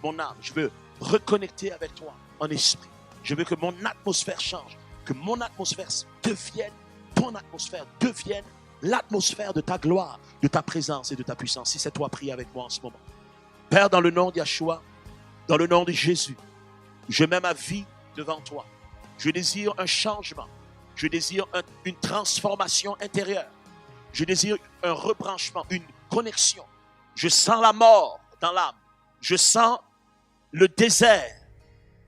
mon âme. Je veux reconnecter avec toi en esprit. Je veux que mon atmosphère change, que mon atmosphère devienne, ton atmosphère devienne l'atmosphère de ta gloire, de ta présence et de ta puissance. Si c'est toi, prie avec moi en ce moment. Père, dans le nom de Yahshua, dans le nom de Jésus, je mets ma vie devant toi. Je désire un changement. Je désire une transformation intérieure. Je désire un rebranchement, une connexion. Je sens la mort dans l'âme. Je sens le désert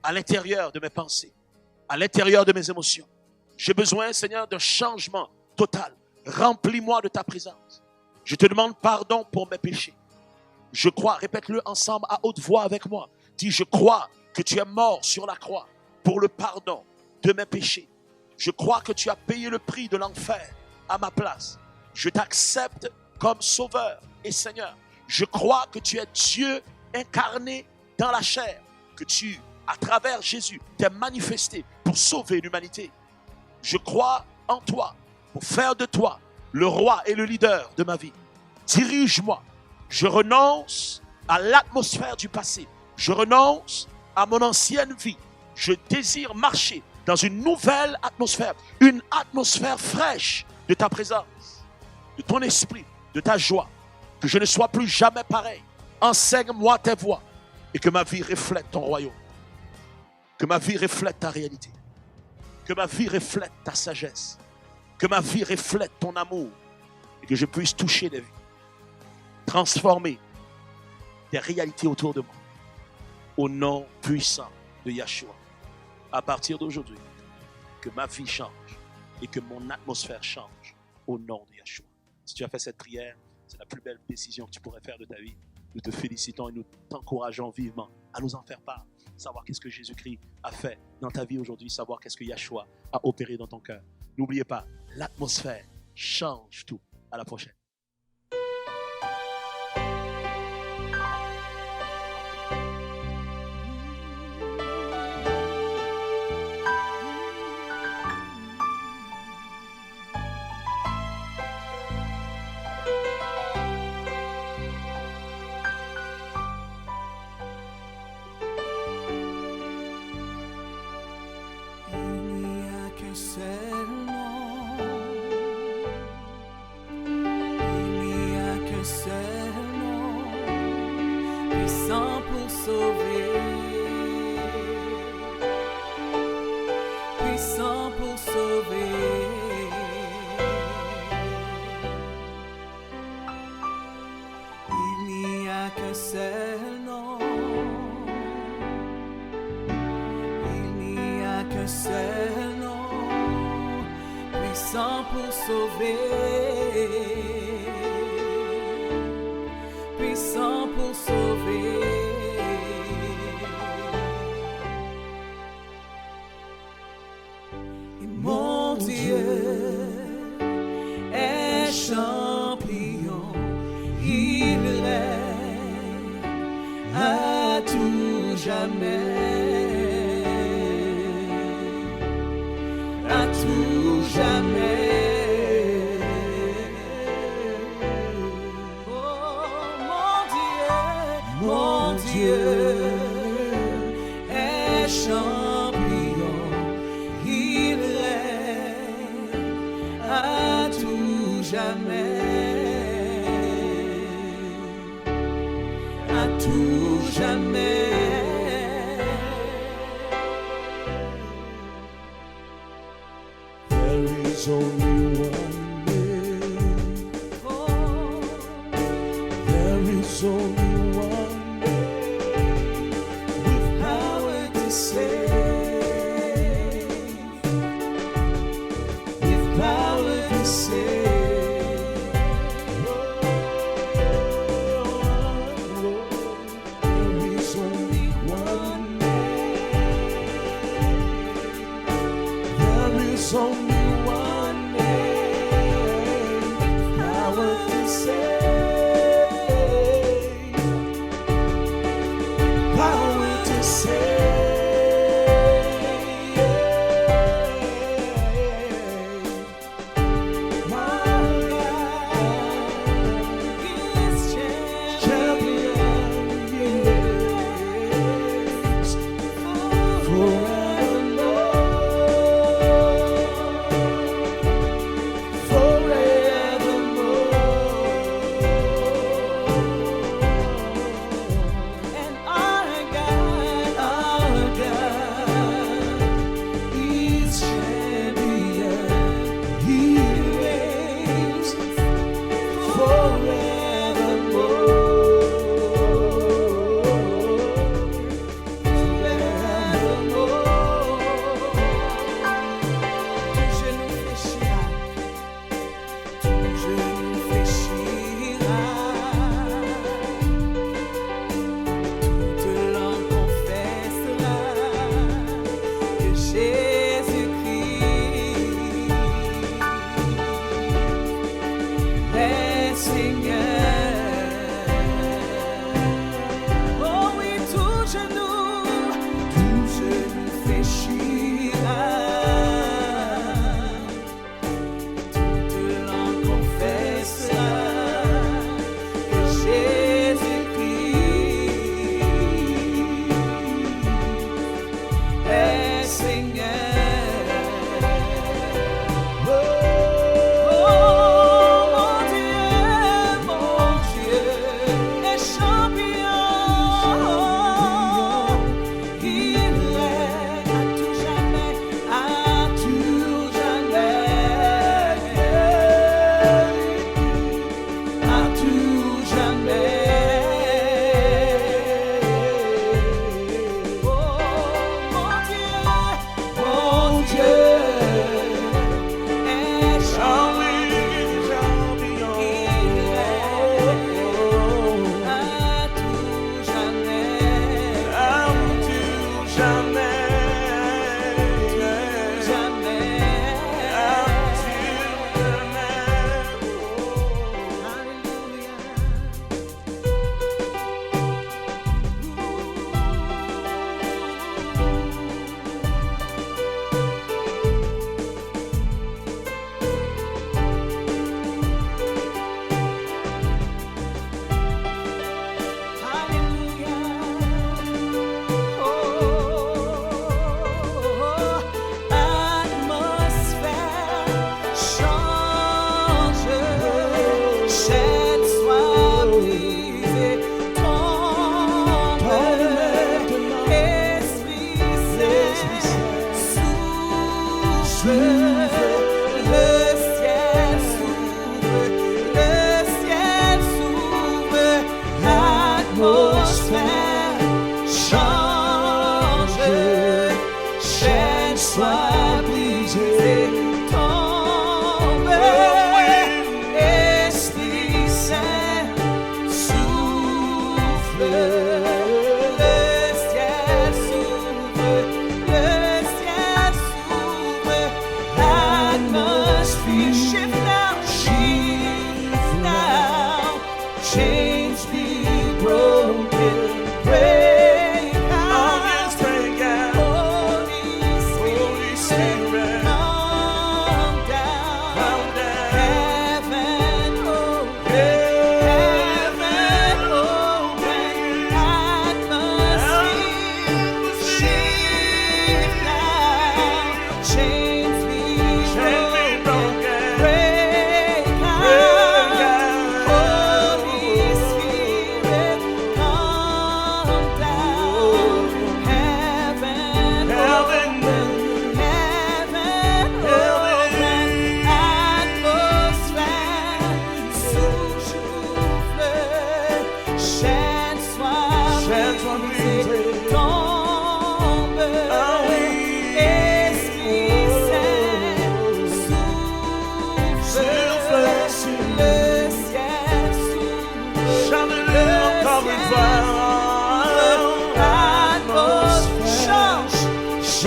à l'intérieur de mes pensées, à l'intérieur de mes émotions. J'ai besoin, Seigneur, d'un changement total. Remplis-moi de ta présence. Je te demande pardon pour mes péchés. Je crois, répète-le ensemble à haute voix avec moi. Dis, je crois que tu es mort sur la croix pour le pardon de mes péchés. Je crois que tu as payé le prix de l'enfer à ma place. Je t'accepte comme sauveur et Seigneur. Je crois que tu es Dieu incarné dans la chair, que tu, à travers Jésus, t'es manifesté pour sauver l'humanité. Je crois en toi pour faire de toi le roi et le leader de ma vie. Dirige-moi. Je renonce à l'atmosphère du passé. Je renonce à mon ancienne vie. Je désire marcher dans une nouvelle atmosphère, une atmosphère fraîche de ta présence, de ton esprit, de ta joie. Que je ne sois plus jamais pareil. Enseigne-moi tes voies et que ma vie reflète ton royaume. Que ma vie reflète ta réalité. Que ma vie reflète ta sagesse. Que ma vie reflète ton amour et que je puisse toucher des vies. Transformer des réalités autour de moi. Au nom puissant de Yahshua. À partir d'aujourd'hui, que ma vie change et que mon atmosphère change au nom de Yahshua. Si tu as fait cette prière, c'est la plus belle décision que tu pourrais faire de ta vie. Nous te félicitons et nous t'encourageons vivement à nous en faire part. Savoir qu'est-ce que Jésus-Christ a fait dans ta vie aujourd'hui, savoir qu'est-ce que Yahshua a opéré dans ton cœur. N'oubliez pas, l'atmosphère change tout. À la prochaine. Il n'y a qu'un seul nom puissant pour sauver, puissant pour sauver. Et mon Dieu est champion, il règne à tout jamais, à tout jamais. Mon Dieu est champion, il règne à tout jamais, à tout jamais. There is only one name. Oh, There is only one name with power to save, with power to save. There is only one name. There is only one name, power to save. Power to save. My God is champion, He reigns forevermore. and our God He's champion, He reigns Tout genou fléchira, tout genou fléchira, toute langue confessera que Jésus-Christ est Seigneur. Oh oui, tout genou fléchira, toute langue confessera que Jésus-Christ est Seigneur. Oh mon Dieu est champion, il règne à tout jamais, à tout jamais, à tout jamais. Oh mon Dieu est champion, il règne à tout jamais, l'atmosphère change, chaîne soit brisée, tombe,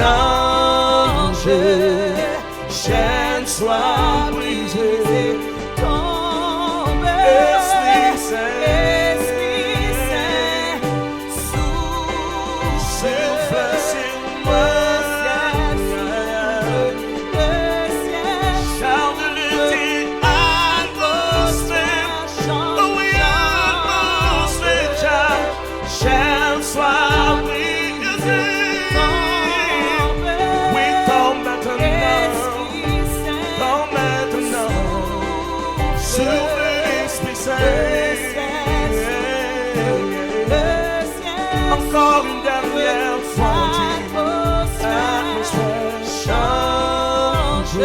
change, chaîne soit brisée, tombe, Esprit Saint, Esprit Saint, souffle sur moi, chant de l'été, atmosphère, oh oui, atmosphère, chaîne soit brisée. Oui, tombe maintenant, souffle l'Esprit Saint. Encore une dernière fois, atmosphère change,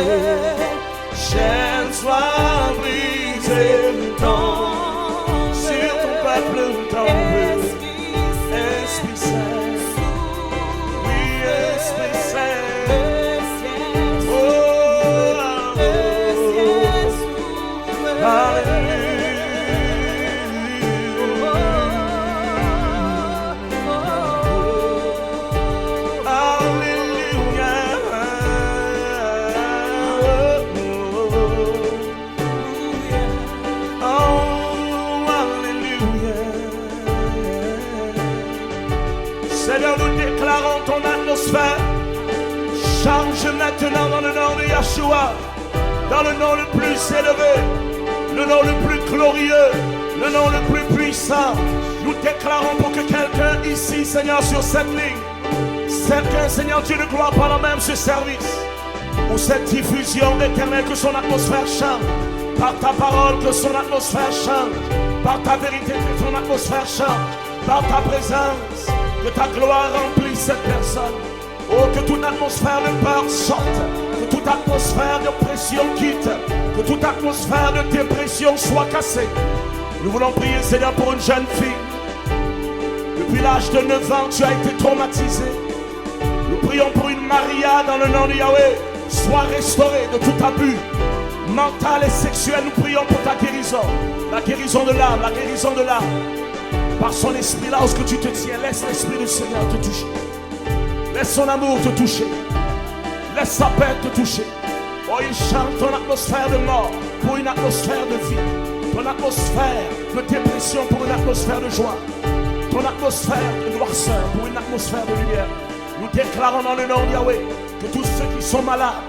chaîne soit brisée, tombe sur ton peuple, tombe, Esprit Saint, oui, Esprit Saint, oh, Seigneur, nous déclarons ton atmosphère. Change maintenant dans le nom de Yeshua, dans le nom le plus élevé, le nom le plus glorieux, le nom le plus puissant. Nous déclarons pour que quelqu'un ici, Seigneur, sur cette ligne, quelqu'un, Seigneur Dieu de gloire, pendant même ce service, ou cette diffusion éternelle, que son atmosphère change. Par ta parole, que son atmosphère change. Par ta vérité, que ton atmosphère change. Par ta présence, que ta gloire remplisse cette personne. Oh, que toute atmosphère de peur sorte. Que toute atmosphère d'oppression quitte. Que toute atmosphère de dépression soit cassée. Nous voulons prier, Seigneur, pour une jeune fille. Depuis l'âge de 9 ans, tu as été traumatisée. Nous prions pour une Maria dans le nom de Yahweh. Sois restaurée de tout abus mental et sexuel. Nous prions pour ta guérison. La guérison de l'âme, la guérison de l'âme. Par son esprit, là où tu te tiens, laisse l'esprit du Seigneur te toucher. Laisse son amour te toucher. Laisse sa paix te toucher. Oh, il chante ton atmosphère de mort pour une atmosphère de vie. Ton atmosphère de dépression pour une atmosphère de joie. Ton atmosphère de noirceur pour une atmosphère de lumière. Nous déclarons dans le nom de Yahweh que tous ceux qui sont malades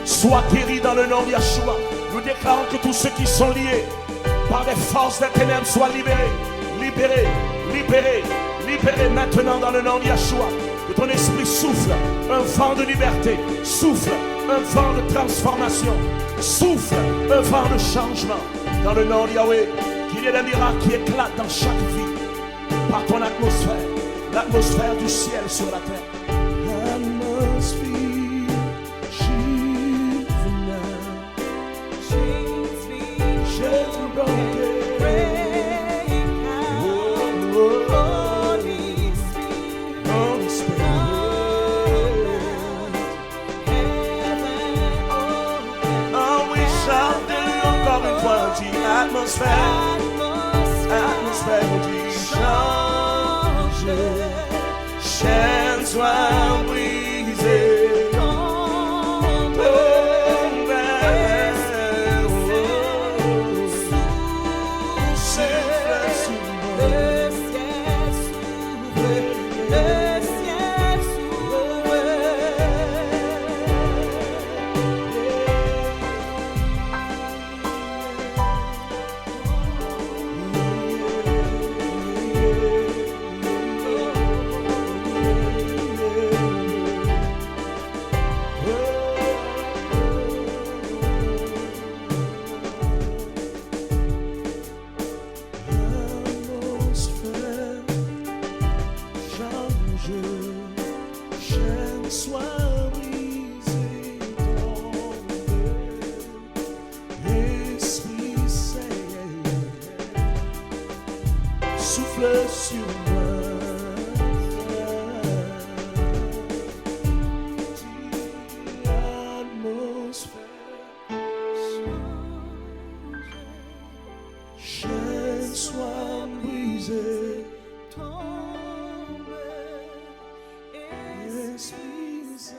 soient guéris dans le nom de Yeshua. Nous déclarons que tous ceux qui sont liés par des forces des ténèbres soient libérés. Libérés, libérés, libérés maintenant dans le nom de Yeshua. Que ton esprit souffle un vent de liberté, souffle un vent de transformation, souffle un vent de changement dans le nom de Yahweh. Qu'il y ait des miracles qui éclatent dans chaque vie par ton atmosphère, l'atmosphère du ciel sur la terre. L'atmosphère, chains broken. Atmosphère, atmosphère dit change, chaîne soit brisée, tombe vers souffle sur moi. Le ciel s'ouvre, le ciel s'ouvre. Souffle sur moi. Chaîne soit brisée, tombe, Esprit Saint.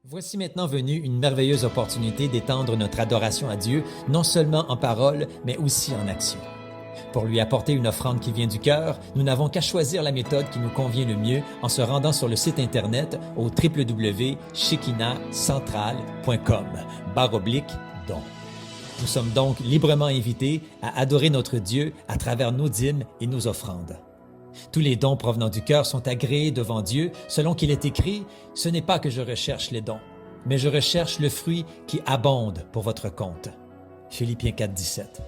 Voici maintenant venue une merveilleuse opportunité d'étendre notre adoration à Dieu, non seulement en parole, mais aussi en action. Pour lui apporter une offrande qui vient du cœur, nous n'avons qu'à choisir la méthode qui nous convient le mieux en se rendant sur le site internet au www.shekinahcentral.com/don. Nous sommes donc librement invités à adorer notre Dieu à travers nos dîmes et nos offrandes. Tous les dons provenant du cœur sont agréés devant Dieu, selon qu'il est écrit « Ce n'est pas que je recherche les dons, mais je recherche le fruit qui abonde pour votre compte. » Philippiens 4:17.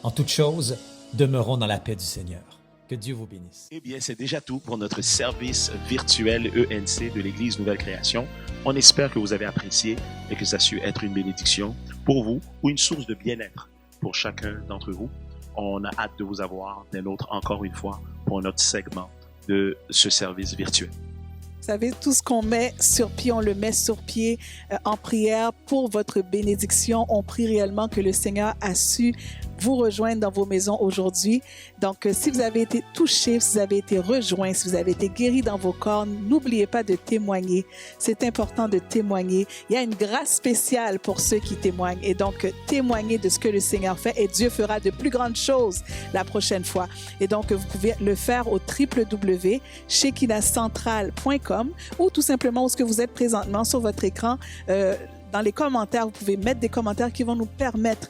En toute chose, demeurons dans la paix du Seigneur. Que Dieu vous bénisse. Eh bien, c'est déjà tout pour notre service virtuel ENC de l'Église Nouvelle Création. On espère que vous avez apprécié et que ça a su être une bénédiction pour vous ou une source de bien-être pour chacun d'entre vous. On a hâte de vous avoir des nôtres encore une fois pour un autre segment de ce service virtuel. Vous savez, tout ce qu'on met sur pied, on le met sur pied en prière pour votre bénédiction. On prie réellement que le Seigneur a su vous rejoindre dans vos maisons aujourd'hui. Donc, si vous avez été touchés, si vous avez été rejoints, si vous avez été guéris dans vos corps, n'oubliez pas de témoigner. C'est important de témoigner. Il y a une grâce spéciale pour ceux qui témoignent. Et donc, témoignez de ce que le Seigneur fait et Dieu fera de plus grandes choses la prochaine fois. Et donc, vous pouvez le faire au www.shekinahcentral.com ou tout simplement où ce que vous êtes présentement sur votre écran. Dans les commentaires, vous pouvez mettre des commentaires qui vont nous permettre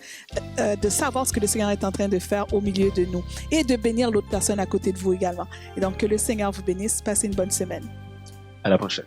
de savoir ce que le Seigneur est en train de faire au milieu de nous et de bénir l'autre personne à côté de vous également. Et donc, que le Seigneur vous bénisse. Passez une bonne semaine. À la prochaine.